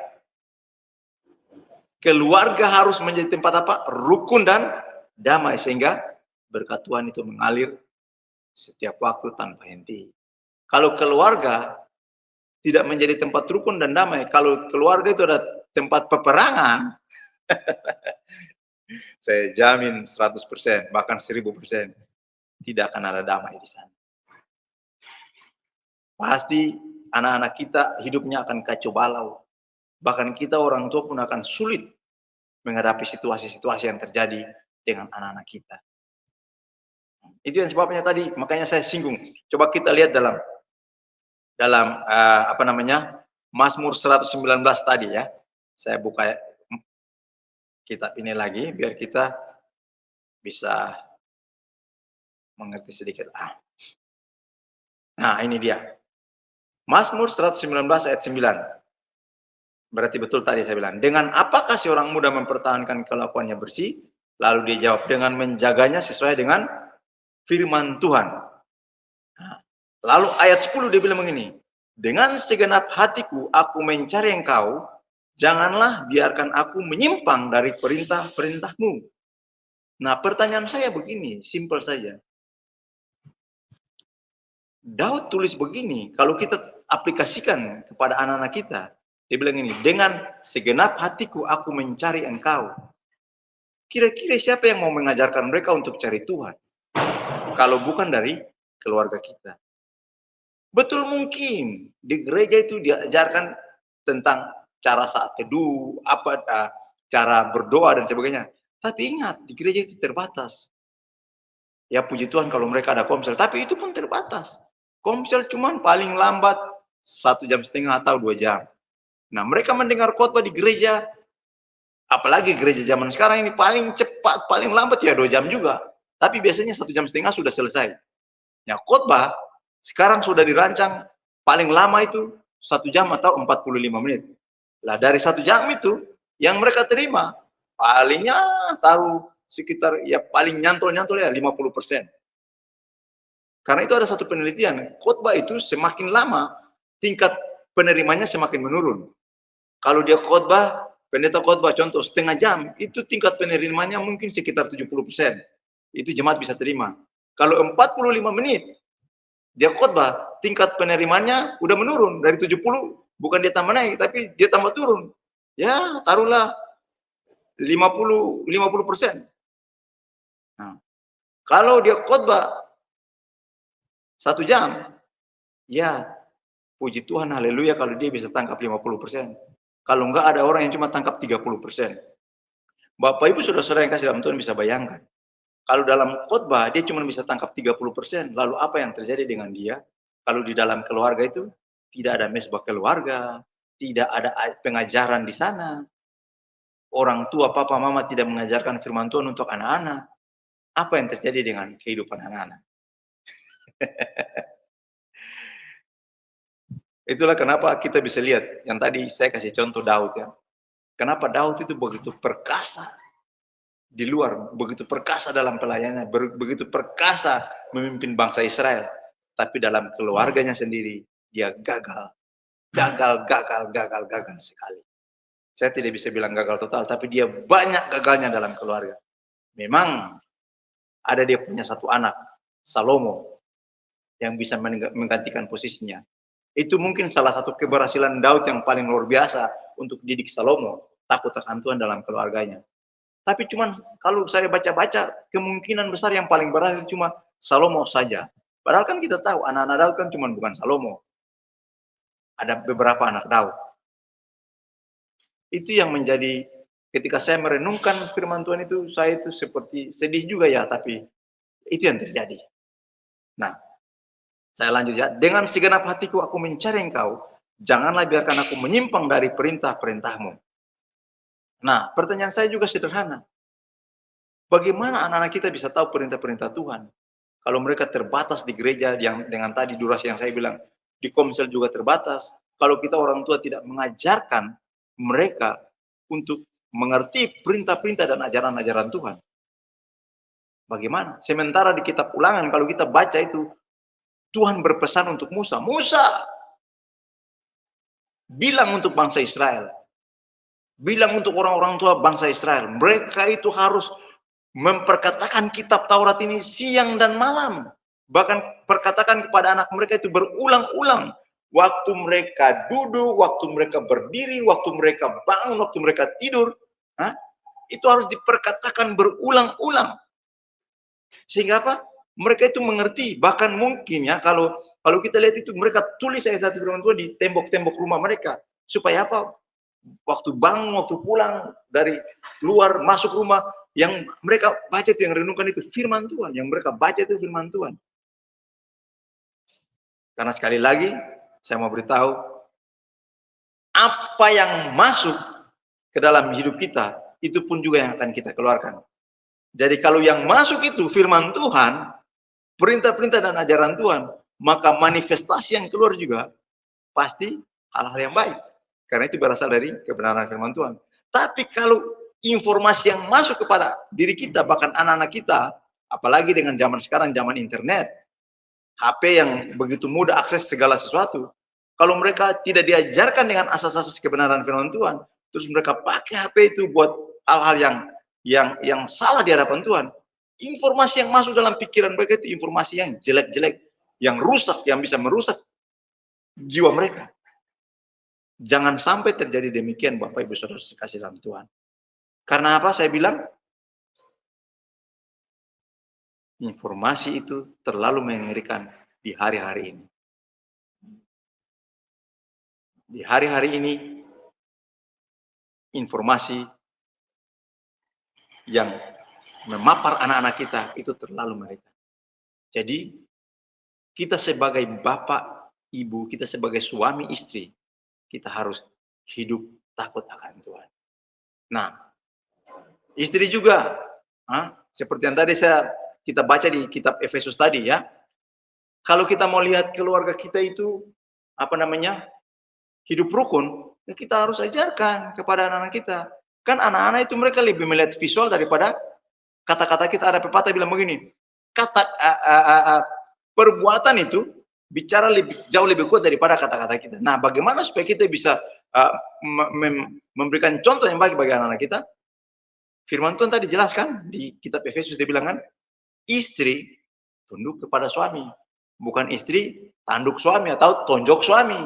keluarga harus menjadi tempat apa? Rukun dan damai sehingga berkat Tuhan itu mengalir setiap waktu tanpa henti. Kalau keluarga tidak menjadi tempat rukun dan damai, kalau keluarga itu ada tempat peperangan, saya jamin 100%, bahkan 1000%, tidak akan ada damai di sana. Pasti anak-anak kita hidupnya akan kacau balau. Bahkan kita orang tua pun akan sulit menghadapi situasi-situasi yang terjadi dengan anak-anak kita. Itu yang sebabnya tadi, makanya saya singgung. Coba kita lihat dalam apa namanya, Mazmur 119 tadi ya. Saya buka kitab ini lagi biar kita bisa mengerti sedikit. Nah, ini dia. Mazmur 119 ayat 9. Berarti betul tadi saya bilang, dengan apakah si orang muda mempertahankan kelakuannya bersih? Lalu dia jawab, dengan menjaganya sesuai dengan firman Tuhan. Nah, lalu ayat 10 dia bilang begini, dengan segenap hatiku aku mencari engkau, janganlah biarkan aku menyimpang dari perintah-perintahmu. Nah, pertanyaan saya begini, simpel saja. Daud tulis begini, kalau kita aplikasikan kepada anak-anak kita, dia bilang ini, dengan segenap hatiku aku mencari engkau. Kira-kira siapa yang mau mengajarkan mereka untuk cari Tuhan? Kalau bukan dari keluarga kita. Betul mungkin di gereja itu diajarkan tentang cara saat teduh, cara berdoa dan sebagainya. Tapi ingat, di gereja itu terbatas. Ya puji Tuhan kalau mereka ada komsel, tapi itu pun terbatas. Komsel cuma paling lambat 1,5 jam atau 2 jam. Nah, mereka mendengar khotbah di gereja, apalagi gereja zaman sekarang ini paling cepat, paling lambat ya 2 jam juga. Tapi biasanya 1,5 jam sudah selesai. Ya khotbah sekarang sudah dirancang paling lama itu 1 jam atau 45 menit. Lah dari 1 jam itu yang mereka terima palingnya taruh sekitar ya paling nyantol-nyantol ya 50%. Karena itu ada satu penelitian, khotbah itu semakin lama tingkat penerimanya semakin menurun. Kalau dia khotbah, pendeta khotbah contoh setengah jam, itu tingkat penerimanya mungkin sekitar 70%. Itu jemaat bisa terima. Kalau 45 menit dia khotbah, tingkat penerimanya udah menurun dari 70, bukan dia tambah naik, tapi dia tambah turun. Ya, taruhlah 50%. Nah, kalau dia khotbah 1 jam, ya puji Tuhan, haleluya kalau dia bisa tangkap 50%. Kalau enggak ada orang yang cuma tangkap 30%. Bapak Ibu saudara-saudara yang kasih dalam Tuhan bisa bayangkan. Kalau dalam khotbah dia cuma bisa tangkap 30%, lalu apa yang terjadi dengan dia? Kalau di dalam keluarga itu tidak ada mesbah keluarga, tidak ada pengajaran di sana. Orang tua, papa, mama tidak mengajarkan firman Tuhan untuk anak-anak. Apa yang terjadi dengan kehidupan anak-anak? Itulah kenapa kita bisa lihat yang tadi saya kasih contoh Daud ya. Kenapa Daud itu begitu perkasa di luar, begitu perkasa dalam pelayanannya, begitu perkasa memimpin bangsa Israel, tapi dalam keluarganya sendiri dia gagal, gagal sekali. Saya tidak bisa bilang gagal total, tapi dia banyak gagalnya dalam keluarga. Memang ada dia punya satu anak, Salomo, yang bisa menggantikan posisinya. Itu mungkin salah satu keberhasilan Daud yang paling luar biasa untuk didik Salomo, takut akan Tuhan dalam keluarganya. Tapi cuman kalau saya baca-baca, kemungkinan besar yang paling berhasil cuma Salomo saja. Padahal kan kita tahu anak-anak Daud kan cuma bukan Salomo. Ada beberapa anak Daud. Itu yang menjadi ketika saya merenungkan firman Tuhan itu, saya itu seperti sedih juga ya, tapi itu yang terjadi. Nah, saya lanjut ya. Dengan segenap hatiku aku mencari Engkau, janganlah biarkan aku menyimpang dari perintah-perintahmu. Nah, pertanyaan saya juga sederhana. Bagaimana anak-anak kita bisa tahu perintah-perintah Tuhan? Kalau mereka terbatas di gereja yang dengan tadi durasi yang saya bilang, di Komsel juga terbatas. Kalau kita orang tua tidak mengajarkan mereka untuk mengerti perintah-perintah dan ajaran-ajaran Tuhan. Bagaimana? Sementara di kitab Ulangan kalau kita baca itu, Tuhan berpesan untuk Musa. Musa bilang untuk bangsa Israel. Bilang untuk orang-orang tua bangsa Israel. Mereka itu harus memperkatakan kitab Taurat ini siang dan malam. Bahkan perkatakan kepada anak mereka itu berulang-ulang. Waktu mereka duduk, waktu mereka berdiri, waktu mereka bangun, waktu mereka tidur. Itu harus diperkatakan berulang-ulang. Sehingga apa? Mereka itu mengerti. Bahkan mungkin ya, kalau kita lihat itu, mereka tulis ayat 1 firman Tuhan di tembok-tembok rumah mereka. Supaya apa? Waktu bangun, waktu pulang dari luar, masuk rumah, yang mereka baca itu, yang renungkan itu firman Tuhan. Yang mereka baca itu firman Tuhan. Karena sekali lagi, saya mau beritahu, apa yang masuk ke dalam hidup kita, itu pun juga yang akan kita keluarkan. Jadi kalau yang masuk itu firman Tuhan, perintah-perintah dan ajaran Tuhan, maka manifestasi yang keluar juga pasti hal-hal yang baik. Karena itu berasal dari kebenaran firman Tuhan. Tapi kalau informasi yang masuk kepada diri kita, bahkan anak-anak kita, apalagi dengan zaman sekarang, zaman internet, HP yang begitu mudah akses segala sesuatu, kalau mereka tidak diajarkan dengan asas-asas kebenaran firman Tuhan, terus mereka pakai HP itu buat hal-hal yang salah di hadapan Tuhan, informasi yang masuk dalam pikiran mereka itu informasi yang jelek-jelek, yang rusak, yang bisa merusak jiwa mereka. Jangan sampai terjadi demikian, Bapak Ibu Saudara kasih dalam Tuhan. Karena apa saya bilang? Informasi itu terlalu mengerikan di hari-hari ini. Di hari-hari ini, informasi yang memapar anak-anak kita itu terlalu mengerikan. Jadi, kita sebagai bapak, ibu, kita sebagai suami, istri, kita harus hidup takut akan Tuhan. Nah, istri juga, seperti yang tadi kita baca di kitab Efesus tadi ya. Kalau kita mau lihat keluarga kita itu, hidup rukun, ya kita harus ajarkan kepada anak-anak kita. Kan anak-anak itu mereka lebih melihat visual daripada kata-kata kita. Ada pepatah bilang begini, perbuatan itu bicara jauh lebih kuat daripada kata-kata kita. Nah, bagaimana supaya kita bisa memberikan contoh yang baik bagi anak-anak kita? Firman Tuhan tadi jelaskan di kitab Efesus dia bilang kan, istri tunduk kepada suami, bukan istri tanduk suami atau tonjok suami.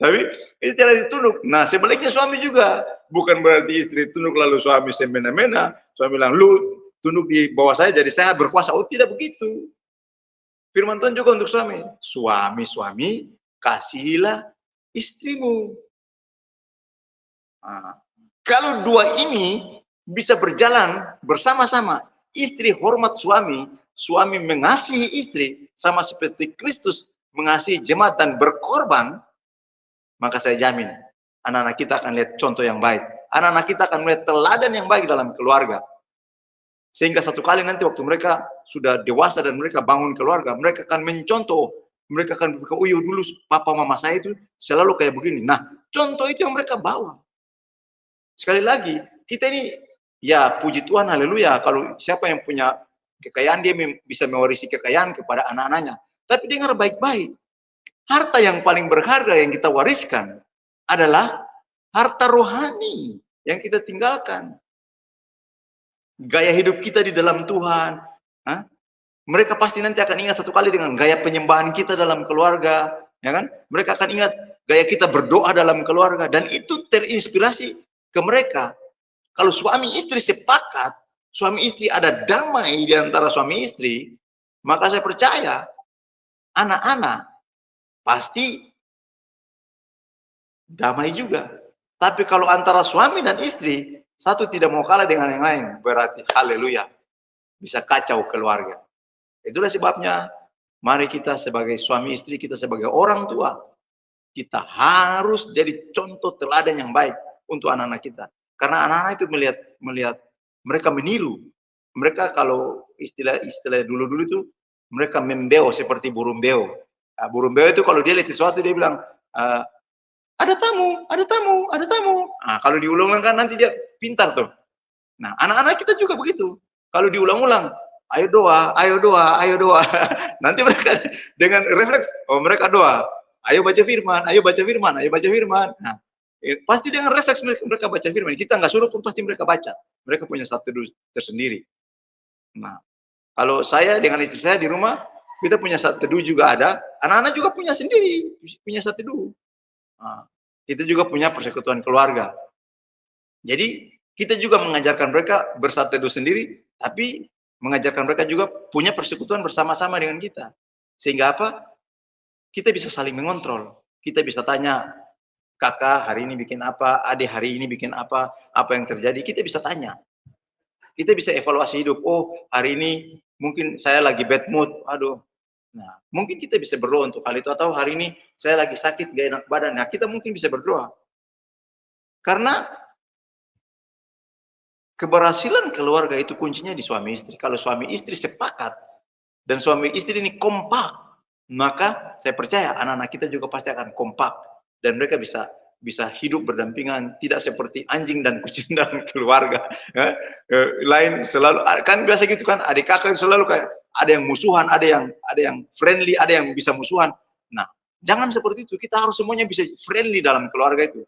Tapi istri ditunduk. Nah, sebaliknya suami juga, bukan berarti istri tunduk lalu suami semena-mena, suami bilang lu tunduk di bawah saya jadi saya berkuasa. Oh, tidak begitu. Firman Tuhan juga untuk suami. Suami, kasihilah istrimu. Nah, kalau dua ini bisa berjalan bersama-sama, istri hormat suami, suami mengasihi istri, sama seperti Kristus mengasihi jemaat dan berkorban, maka saya jamin anak-anak kita akan lihat contoh yang baik. Anak-anak kita akan melihat teladan yang baik dalam keluarga. Sehingga satu kali nanti waktu mereka sudah dewasa dan mereka bangun keluarga, mereka akan mencontoh, mereka akan berkata, oh iya dulu papa mama saya itu selalu kayak begini. Nah, contoh itu yang mereka bawa. Sekali lagi, kita ini, ya puji Tuhan, haleluya, kalau siapa yang punya kekayaan, dia bisa mewarisi kekayaan kepada anak-anaknya. Tapi dengar baik-baik, harta yang paling berharga yang kita wariskan adalah harta rohani yang kita tinggalkan. Gaya hidup kita di dalam Tuhan. Hah? Mereka pasti nanti akan ingat satu kali dengan gaya penyembahan kita dalam keluarga, ya kan? Mereka akan ingat gaya kita berdoa dalam keluarga, dan itu terinspirasi ke mereka. Kalau suami istri sepakat, suami istri ada damai di antara suami istri, maka saya percaya anak-anak pasti damai juga. Tapi kalau antara suami dan istri, satu tidak mau kalah dengan yang lain, berarti haleluya, bisa kacau keluarga. Itulah sebabnya, mari kita sebagai suami istri, kita sebagai orang tua, kita harus jadi contoh teladan yang baik untuk anak-anak kita. Karena anak-anak itu melihat mereka meniru. Mereka kalau istilah dulu-dulu itu, mereka membeo seperti burung beo. Nah, burung beo itu kalau dia lihat sesuatu, dia bilang, ada tamu, ada tamu, ada tamu. Nah, kalau diulang-ulang kan nanti dia pintar tuh. Nah, anak-anak kita juga begitu. Kalau diulang-ulang, ayo doa, ayo doa, ayo doa. Nanti mereka dengan refleks, oh mereka doa. Ayo baca firman, ayo baca firman, ayo baca firman. Nah, pasti dengan refleks mereka baca firman. Kita nggak suruh pun pasti mereka baca. Mereka punya satu tersendiri. Nah, kalau saya dengan istri saya di rumah, kita punya satu teduh juga ada. Anak-anak juga punya sendiri, punya satu teduh. Nah, kita juga punya persekutuan keluarga. Jadi kita juga mengajarkan mereka bersatu teduh sendiri, tapi mengajarkan mereka juga punya persekutuan bersama-sama dengan kita. Sehingga apa? Kita bisa saling mengontrol. Kita bisa tanya, kakak hari ini bikin apa, adik hari ini bikin apa yang terjadi, kita bisa tanya. Kita bisa evaluasi hidup, oh hari ini mungkin saya lagi bad mood, aduh. Nah, mungkin kita bisa berdoa untuk hal itu, atau hari ini saya lagi sakit, gak enak badan. Nah, kita mungkin bisa berdoa. Karena keberhasilan keluarga itu kuncinya di suami istri. Kalau suami istri sepakat dan suami istri ini kompak, maka saya percaya anak-anak kita juga pasti akan kompak dan mereka bisa hidup berdampingan, tidak seperti anjing dan kucing dalam keluarga. Lain selalu kan biasa gitu kan, adik kakak selalu kayak ada yang musuhan, ada yang friendly, ada yang bisa musuhan. Nah, jangan seperti itu. Kita harus semuanya bisa friendly dalam keluarga itu.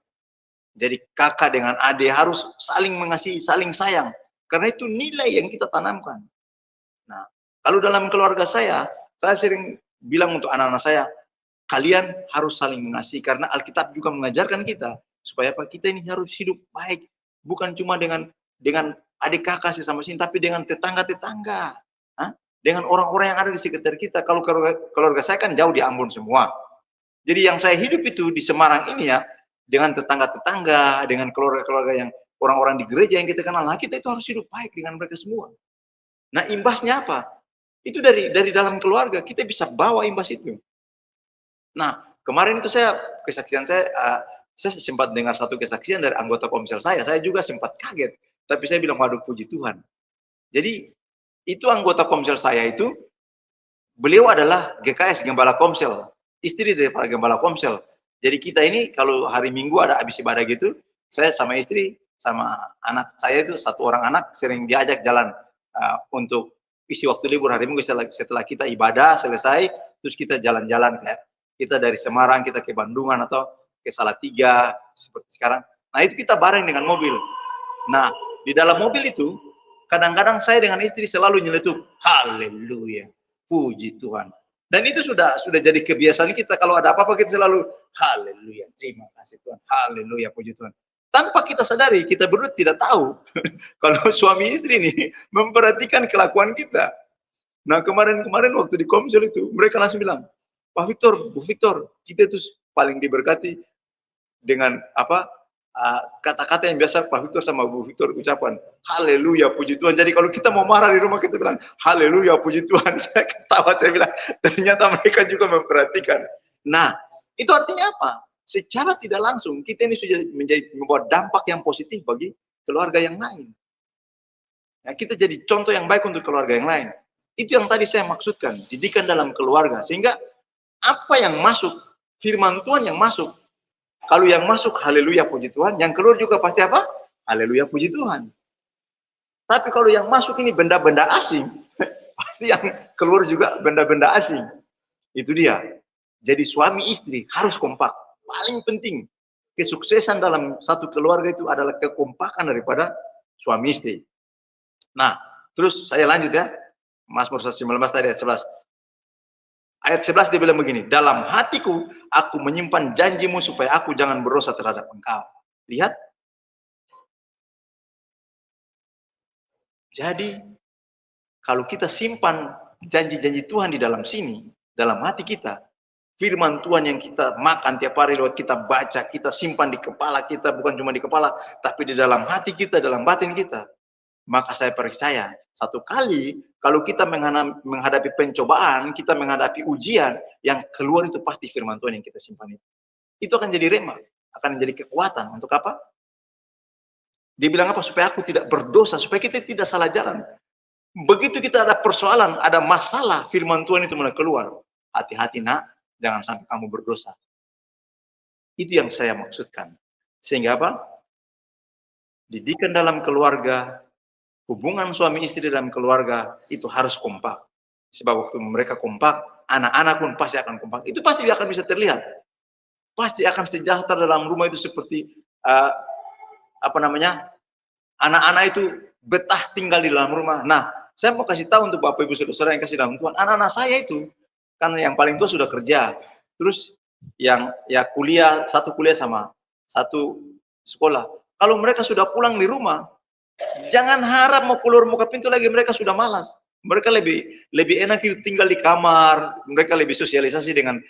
Jadi kakak dengan adik harus saling mengasihi, saling sayang. Karena itu nilai yang kita tanamkan. Nah, kalau dalam keluarga saya sering bilang untuk anak-anak saya, kalian harus saling mengasihi. Karena Alkitab juga mengajarkan kita, supaya apa? Kita ini harus hidup baik. Bukan cuma dengan adik kakak sesama sini, tapi dengan tetangga-tetangga. Dengan orang-orang yang ada di sekitar kita. Kalau keluarga saya kan jauh di Ambon semua. Jadi yang saya hidup itu di Semarang ini ya, dengan tetangga-tetangga, dengan keluarga-keluarga yang orang-orang di gereja yang kita kenal, nah kita itu harus hidup baik dengan mereka semua. Nah, imbasnya apa? Itu dari dalam keluarga, kita bisa bawa imbas itu. Nah, kemarin itu kesaksian saya sempat dengar satu kesaksian dari anggota komsel saya juga sempat kaget. Tapi saya bilang, waduh puji Tuhan. Jadi, itu anggota komsel saya itu, beliau adalah GKS, Gembala Komsel. Istri daripada Gembala Komsel. Jadi kita ini kalau hari Minggu ada habis ibadah gitu, saya sama istri, sama anak saya itu satu orang anak sering diajak jalan untuk isi waktu libur hari Minggu setelah kita ibadah selesai, terus kita jalan-jalan kayak kita dari Semarang kita ke Bandungan atau ke Salatiga seperti sekarang. Nah itu kita bareng dengan mobil. Nah di dalam mobil itu kadang-kadang saya dengan istri selalu nyeletuk, haleluya, puji Tuhan. Dan itu sudah jadi kebiasaan kita. Kalau ada apa-apa kita selalu haleluya, terima kasih Tuhan, haleluya, puji Tuhan. Tanpa kita sadari, kita berdua tidak tahu kalau suami istri ini memperhatikan kelakuan kita. Nah kemarin waktu di Komsel itu, mereka langsung bilang, Pak Victor, Bu Victor, kita itu paling diberkati dengan kata-kata yang biasa Pak Victor sama Bu Victor ucapan, haleluya, puji Tuhan. Jadi kalau kita mau marah di rumah kita bilang, haleluya, puji Tuhan. Saya ketawa, saya bilang, ternyata mereka juga memperhatikan. Nah, itu artinya apa? Secara tidak langsung, kita ini sudah membuat dampak yang positif bagi keluarga yang lain. Nah, kita jadi contoh yang baik untuk keluarga yang lain. Itu yang tadi saya maksudkan, didikan dalam keluarga. Sehingga apa yang masuk, firman Tuhan yang masuk, kalau yang masuk haleluya puji Tuhan, yang keluar juga pasti apa? Haleluya, puji Tuhan. Tapi kalau yang masuk ini benda-benda asing, pasti yang keluar juga benda-benda asing. Itu dia. Jadi suami istri harus kompak. Paling penting, kesuksesan dalam satu keluarga itu adalah kekompakan daripada suami istri. Nah, terus saya lanjut ya. Mazmur 119 tadi ayat 11. Ayat 11 dia bilang begini, dalam hatiku aku menyimpan janjimu supaya aku jangan berdosa terhadap engkau. Lihat. Jadi, kalau kita simpan janji-janji Tuhan di dalam sini, dalam hati kita, firman Tuhan yang kita makan tiap hari lewat kita baca, kita simpan di kepala kita, bukan cuma di kepala, tapi di dalam hati kita, dalam batin kita. Maka saya percaya, satu kali kalau kita menghadapi pencobaan, kita menghadapi ujian, yang keluar itu pasti firman Tuhan yang kita simpan itu. Itu akan jadi rema, akan menjadi kekuatan. Untuk apa? Dia bilang apa? Supaya aku tidak berdosa, supaya kita tidak salah jalan. Begitu kita ada persoalan, ada masalah, firman Tuhan itu mulai keluar. Hati-hati nak, jangan sampai kamu berdosa. Itu yang saya maksudkan. Sehingga apa? Didikan dalam keluarga, hubungan suami istri dalam keluarga, itu harus kompak. Sebab waktu mereka kompak, anak-anak pun pasti akan kompak. Itu pasti akan bisa terlihat. Pasti akan sejahtera dalam rumah itu seperti, anak-anak itu betah tinggal di dalam rumah. Nah, saya mau kasih tahu untuk Bapak Ibu Saudara yang kasih dalam Tuhan, anak-anak saya itu kan yang paling tua sudah kerja, terus yang ya kuliah, satu kuliah sama satu sekolah. Kalau mereka sudah pulang di rumah, jangan harap mau keluar muka pintu lagi, mereka sudah malas. Mereka lebih enak itu tinggal di kamar, mereka lebih sosialisasi dengan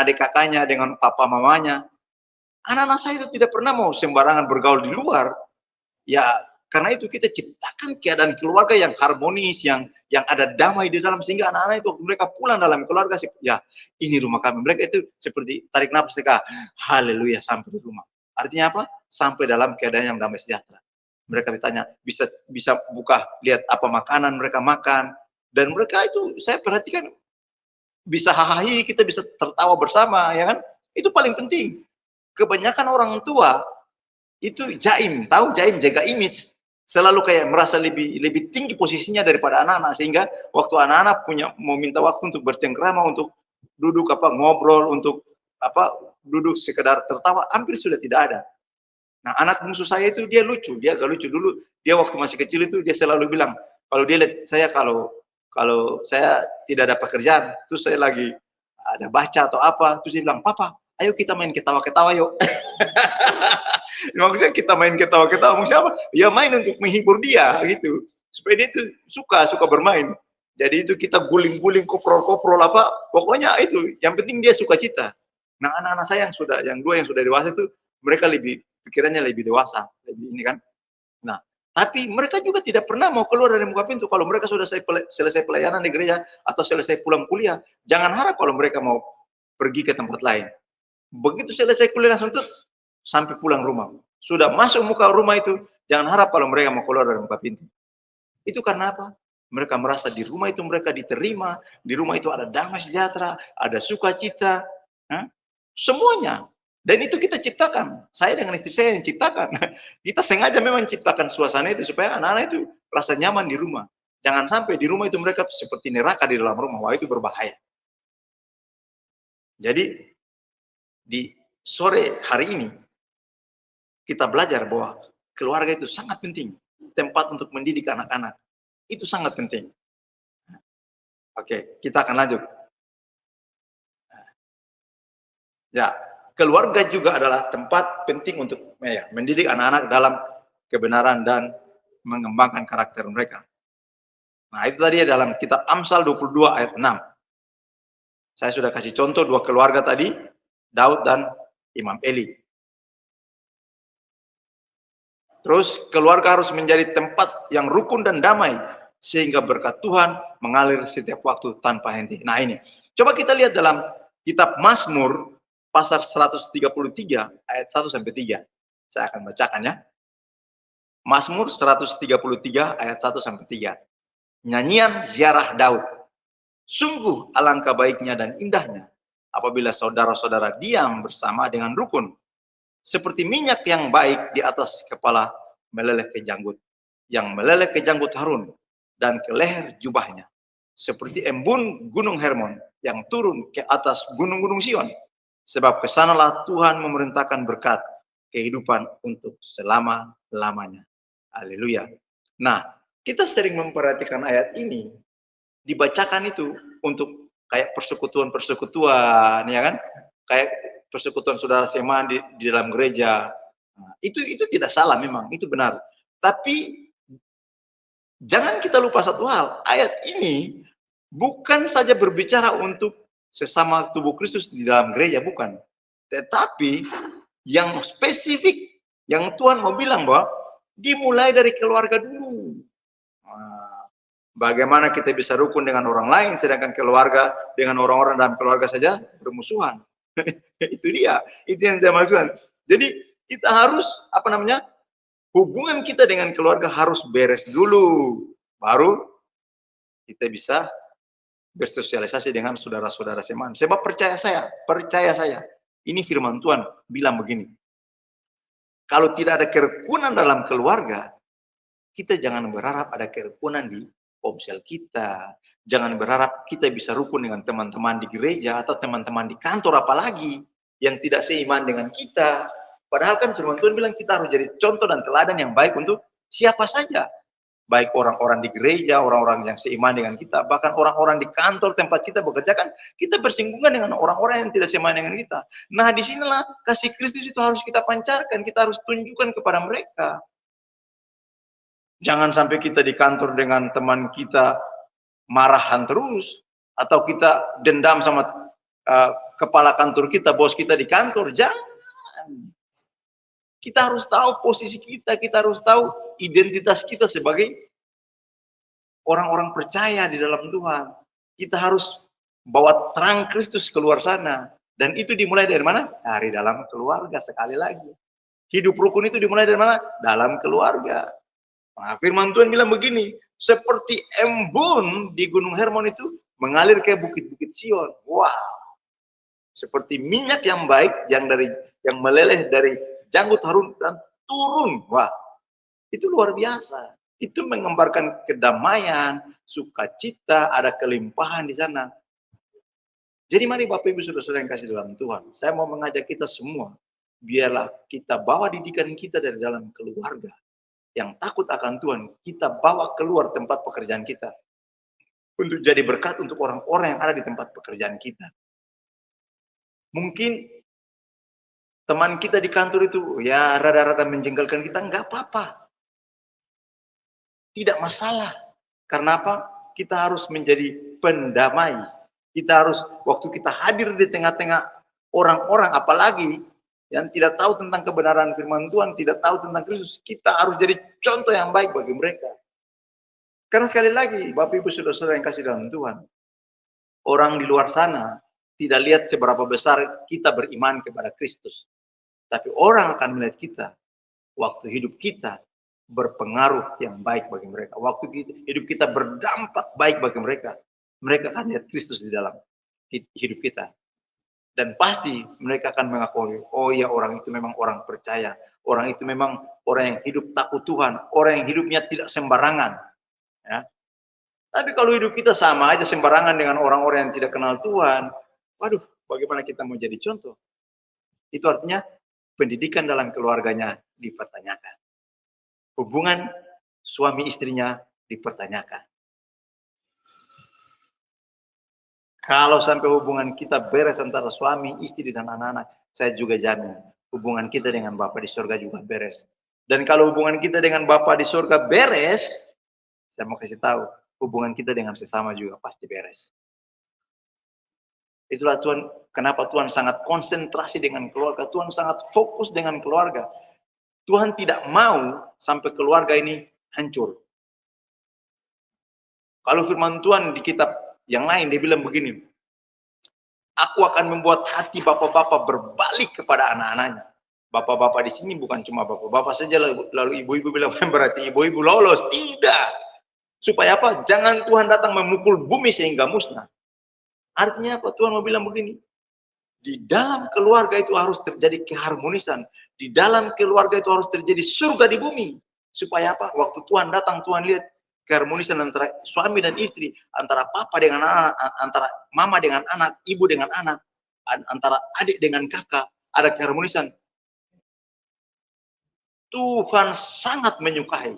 adik kakaknya, dengan papa mamanya. Anak-anak saya itu tidak pernah mau sembarangan bergaul di luar. Ya, karena itu kita ciptakan keadaan keluarga yang harmonis, yang ada damai di dalam, sehingga anak-anak itu waktu mereka pulang dalam keluarga, ya ini rumah kami. Mereka itu seperti tarik nafas mereka, haleluya, sampai di rumah. Artinya apa? Sampai dalam keadaan yang damai sejahtera. Mereka ditanya, bisa buka, lihat apa makanan mereka makan, dan mereka itu saya perhatikan bisa hahaha, kita bisa tertawa bersama, ya kan? Itu paling penting. Kebanyakan orang tua itu jaim, tahu jaim, jaga image, selalu kayak merasa lebih tinggi posisinya daripada anak-anak, sehingga waktu anak-anak mau minta waktu untuk bercengkrama, untuk duduk ngobrol, untuk duduk sekedar tertawa, hampir sudah tidak ada. Nah, anak musuh saya itu dia lucu, dia agak lucu dulu. Dia waktu masih kecil itu dia selalu bilang, kalau dia lihat saya, kalau saya tidak ada pekerjaan, terus saya lagi ada baca atau apa, terus dia bilang, "Papa, ayo kita main ketawa-ketawa yuk." Maksudnya kita main ketawa-ketawa, maksudnya apa? Ya main untuk menghibur dia gitu. Supaya dia itu suka bermain. Jadi itu kita guling-guling, koprol-koprol pokoknya itu, yang penting dia suka cita. Nah, anak-anak saya yang dua yang sudah dewasa itu, mereka pikirannya lebih dewasa, lebih ini kan. Nah, tapi mereka juga tidak pernah mau keluar dari muka pintu. Kalau mereka sudah selesai pelayanan di gereja atau selesai pulang kuliah, jangan harap kalau mereka mau pergi ke tempat lain. Begitu selesai kuliah langsung tuh sampai pulang rumah. Sudah masuk muka rumah itu, jangan harap kalau mereka mau keluar dari muka pintu. Itu karena apa? Mereka merasa di rumah itu mereka diterima, di rumah itu ada damai sejahtera, ada sukacita, semuanya. Dan itu kita ciptakan. Saya dengan istri saya yang ciptakan. Kita sengaja memang ciptakan suasana itu supaya anak-anak itu rasa nyaman di rumah. Jangan sampai di rumah itu mereka seperti neraka di dalam rumah. Wah, itu berbahaya. Jadi di sore hari ini kita belajar bahwa keluarga itu sangat penting. Tempat untuk mendidik anak-anak. Itu sangat penting. Oke, kita akan lanjut. Ya, keluarga juga adalah tempat penting untuk mendidik anak-anak dalam kebenaran dan mengembangkan karakter mereka. Nah, itu tadi dalam kitab Amsal 22 ayat 6. Saya sudah kasih contoh dua keluarga tadi, Daud dan Imam Eli. Terus keluarga harus menjadi tempat yang rukun dan damai, sehingga berkat Tuhan mengalir setiap waktu tanpa henti. Nah ini, coba kita lihat dalam kitab Mazmur pasal 133 ayat 1-3. Saya akan bacakan ya. Mazmur 133 ayat 1-3. Nyanyian ziarah Daud. Sungguh alangkah baiknya dan indahnya apabila saudara-saudara diam bersama dengan rukun. Seperti minyak yang baik di atas kepala meleleh ke janggut, yang meleleh ke janggut Harun dan ke leher jubahnya, seperti embun gunung Hermon yang turun ke atas gunung-gunung Sion, sebab kesanalah Tuhan memerintahkan berkat kehidupan untuk selama-lamanya. Haleluya. Nah, kita sering memperhatikan ayat ini, dibacakan itu untuk kayak persekutuan-persekutuan, ya kan? Kayak persekutuan saudara seiman di dalam gereja. Nah, itu tidak salah memang, itu benar. Tapi jangan kita lupa satu hal, ayat ini bukan saja berbicara untuk sesama tubuh Kristus di dalam gereja, bukan. Tetapi yang spesifik, yang Tuhan mau bilang bahwa dimulai dari keluarga dulu. Nah, bagaimana kita bisa rukun dengan orang lain, sedangkan keluarga dengan orang-orang dalam keluarga saja bermusuhan. Itu dia, itu yang saya maksudkan. Jadi kita harus hubungan kita dengan keluarga harus beres dulu, baru kita bisa bersosialisasi dengan saudara-saudara seiman. Sebab percaya saya, ini firman Tuhan bilang begini, kalau tidak ada kerukunan dalam keluarga, kita jangan berharap ada kerukunan di ponsel kita. Jangan berharap kita bisa rukun dengan teman-teman di gereja atau teman-teman di kantor, apalagi yang tidak seiman dengan kita. Padahal kan firman Tuhan bilang kita harus jadi contoh dan teladan yang baik untuk siapa saja. Baik orang-orang di gereja, orang-orang yang seiman dengan kita, bahkan orang-orang di kantor tempat kita bekerja, kan kita bersinggungan dengan orang-orang yang tidak seiman dengan kita. Nah, disinilah kasih Kristus itu harus kita pancarkan, kita harus tunjukkan kepada mereka. Jangan sampai kita di kantor dengan teman kita marahan terus, atau kita dendam sama kepala kantor kita, bos kita di kantor. Jangan. Kita harus tahu posisi kita harus tahu identitas kita sebagai orang-orang percaya di dalam Tuhan. Kita harus bawa terang Kristus keluar sana. Dan itu dimulai dari mana? Dari dalam keluarga, sekali lagi. Hidup rukun itu dimulai dari mana? Dalam keluarga. Nah, firman Tuhan bilang begini, seperti embun di Gunung Hermon itu mengalir ke bukit-bukit Sion. Wow. Seperti minyak yang baik yang meleleh dari janggut Harun dan turun. Wah. Itu luar biasa. Itu menggambarkan kedamaian, sukacita, ada kelimpahan di sana. Jadi mari Bapak Ibu Saudara-saudara yang kasih dalam Tuhan, saya mau mengajak kita semua, biarlah kita bawa didikan kita dari dalam keluarga. Yang takut akan Tuhan, kita bawa keluar tempat pekerjaan kita. Untuk jadi berkat untuk orang-orang yang ada di tempat pekerjaan kita. Mungkin teman kita di kantor itu, ya rada-rada menjengkelkan kita, enggak apa-apa. Tidak masalah. Karena apa? Kita harus menjadi pendamai. Kita harus, waktu kita hadir di tengah-tengah orang-orang, apalagi yang tidak tahu tentang kebenaran firman Tuhan, tidak tahu tentang Kristus, kita harus jadi contoh yang baik bagi mereka. Karena sekali lagi, Bapak Ibu Saudara-saudara yang kasih dalam Tuhan, orang di luar sana tidak lihat seberapa besar kita beriman kepada Kristus. Tapi orang akan melihat kita, waktu hidup kita berpengaruh yang baik bagi mereka. Waktu hidup kita berdampak baik bagi mereka, mereka akan lihat Kristus di dalam hidup kita. Dan pasti mereka akan mengakui, oh iya orang itu memang orang percaya. Orang itu memang orang yang hidup takut Tuhan. Orang yang hidupnya tidak sembarangan. Ya. Tapi kalau hidup kita sama aja sembarangan dengan orang-orang yang tidak kenal Tuhan, waduh, bagaimana kita mau jadi contoh? Itu artinya pendidikan dalam keluarganya dipertanyakan. Hubungan suami istrinya dipertanyakan. Kalau sampai hubungan kita beres antara suami, istri, dan anak-anak, saya juga jamin hubungan kita dengan Bapa di surga juga beres. Dan kalau hubungan kita dengan Bapa di surga beres, saya mau kasih tahu, hubungan kita dengan sesama juga pasti beres. Itulah Tuhan, kenapa Tuhan sangat konsentrasi dengan keluarga, Tuhan sangat fokus dengan keluarga. Tuhan tidak mau sampai keluarga ini hancur. Kalau firman Tuhan di kitab yang lain, dia bilang begini, aku akan membuat hati bapak-bapak berbalik kepada anak-anaknya. Bapak-bapak di sini bukan cuma bapak-bapak saja, lalu ibu-ibu bilang berarti ibu-ibu lolos. Tidak. Supaya apa? Jangan Tuhan datang memukul bumi sehingga musnah. Artinya apa? Tuhan mau bilang begini, di dalam keluarga itu harus terjadi keharmonisan. Di dalam keluarga itu harus terjadi surga di bumi. Supaya apa? Waktu Tuhan datang, Tuhan lihat keharmonisan antara suami dan istri, antara papa dengan anak, antara mama dengan anak, ibu dengan anak, antara adik dengan kakak, ada keharmonisan. Tuhan sangat menyukai.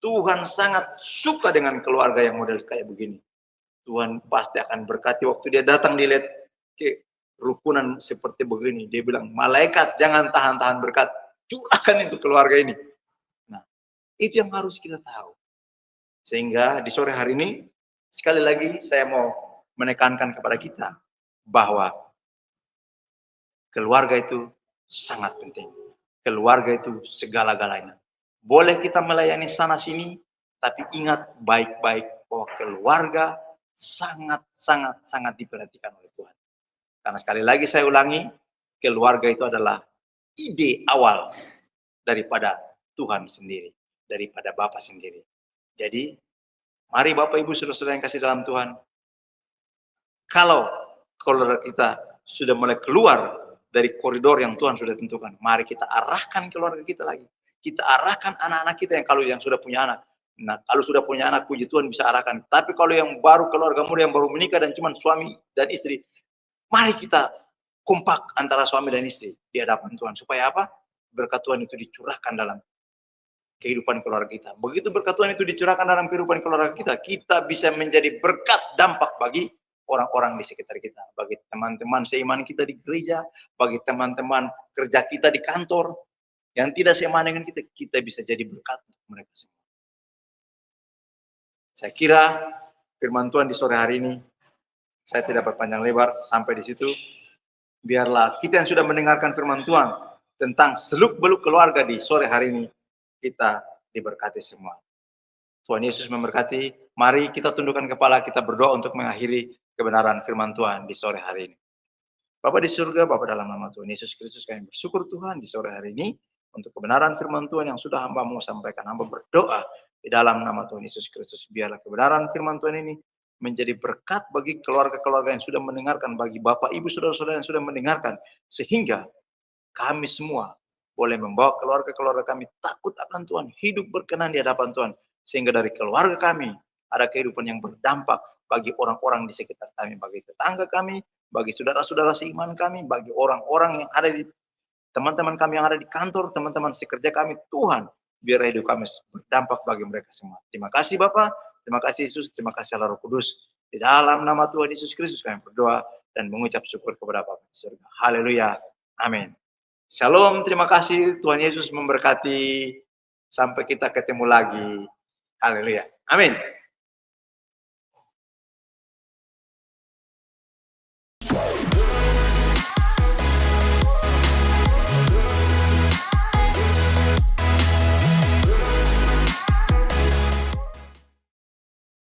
Tuhan sangat suka dengan keluarga yang model kayak begini. Tuhan pasti akan berkati. Waktu dia datang, dia lihat ke rukunan seperti begini. Dia bilang, malaikat jangan tahan-tahan berkat. Curahkan itu keluarga ini. Nah, itu yang harus kita tahu. Sehingga di sore hari ini, sekali lagi saya mau menekankan kepada kita bahwa keluarga itu sangat penting. Keluarga itu segala-galanya. Boleh kita melayani sana-sini, tapi ingat baik-baik bahwa keluarga sangat diperhatikan oleh Tuhan. Karena sekali lagi saya ulangi, keluarga itu adalah ide awal daripada Tuhan sendiri, daripada Bapa sendiri. Jadi, mari Bapak Ibu Saudara-saudara yang kasih dalam Tuhan, kalau keluarga kita sudah mulai keluar dari koridor yang Tuhan sudah tentukan, mari kita arahkan keluarga kita lagi. Kita arahkan anak-anak kita yang sudah punya anak. Nah, kalau sudah punya anak, puji Tuhan bisa arahkan. Tapi kalau yang baru keluarga muda, yang baru menikah dan cuma suami dan istri, mari kita kompak antara suami dan istri di hadapan Tuhan. Supaya apa? Berkat Tuhan itu dicurahkan dalam kehidupan keluarga kita. Begitu berkat Tuhan itu dicurahkan dalam kehidupan keluarga kita, kita bisa menjadi berkat dampak bagi orang-orang di sekitar kita, bagi teman-teman seiman kita di gereja, bagi teman-teman kerja kita di kantor, yang tidak seiman dengan kita, kita bisa jadi berkat untuk mereka semua. Saya kira firman Tuhan di sore hari ini, saya tidak berpanjang lebar sampai di situ. Biarlah kita yang sudah mendengarkan firman Tuhan tentang seluk-beluk keluarga di sore hari ini, kita diberkati semua. Tuhan Yesus memberkati. Mari kita tundukkan kepala, kita berdoa untuk mengakhiri kebenaran firman Tuhan di sore hari ini. Bapa di surga, Bapa dalam nama Tuhan Yesus Kristus, kami bersyukur Tuhan di sore hari ini untuk kebenaran firman Tuhan yang sudah hamba-Mu sampaikan. Hamba berdoa di dalam nama Tuhan Yesus Kristus, biarlah kebenaran firman Tuhan ini menjadi berkat bagi keluarga-keluarga yang sudah mendengarkan, bagi Bapak, Ibu, Saudara-saudara yang sudah mendengarkan, sehingga kami semua boleh membawa keluarga-keluarga kami takut akan Tuhan, hidup berkenan di hadapan Tuhan, sehingga dari keluarga kami ada kehidupan yang berdampak bagi orang-orang di sekitar kami, bagi tetangga kami, bagi saudara-saudara seiman kami, bagi orang-orang yang ada di teman-teman kami yang ada di kantor, teman-teman sekerja kami. Tuhan, biar hidup kami berdampak bagi mereka semua. Terima kasih Bapak, terima kasih Yesus, terima kasih Allah Roh Kudus. Di dalam nama Tuhan Yesus Kristus kami berdoa dan mengucap syukur kepada Bapa di surga. Haleluya. Amin. Shalom, terima kasih. Tuhan Yesus memberkati. Sampai kita ketemu lagi. Haleluya. Amin.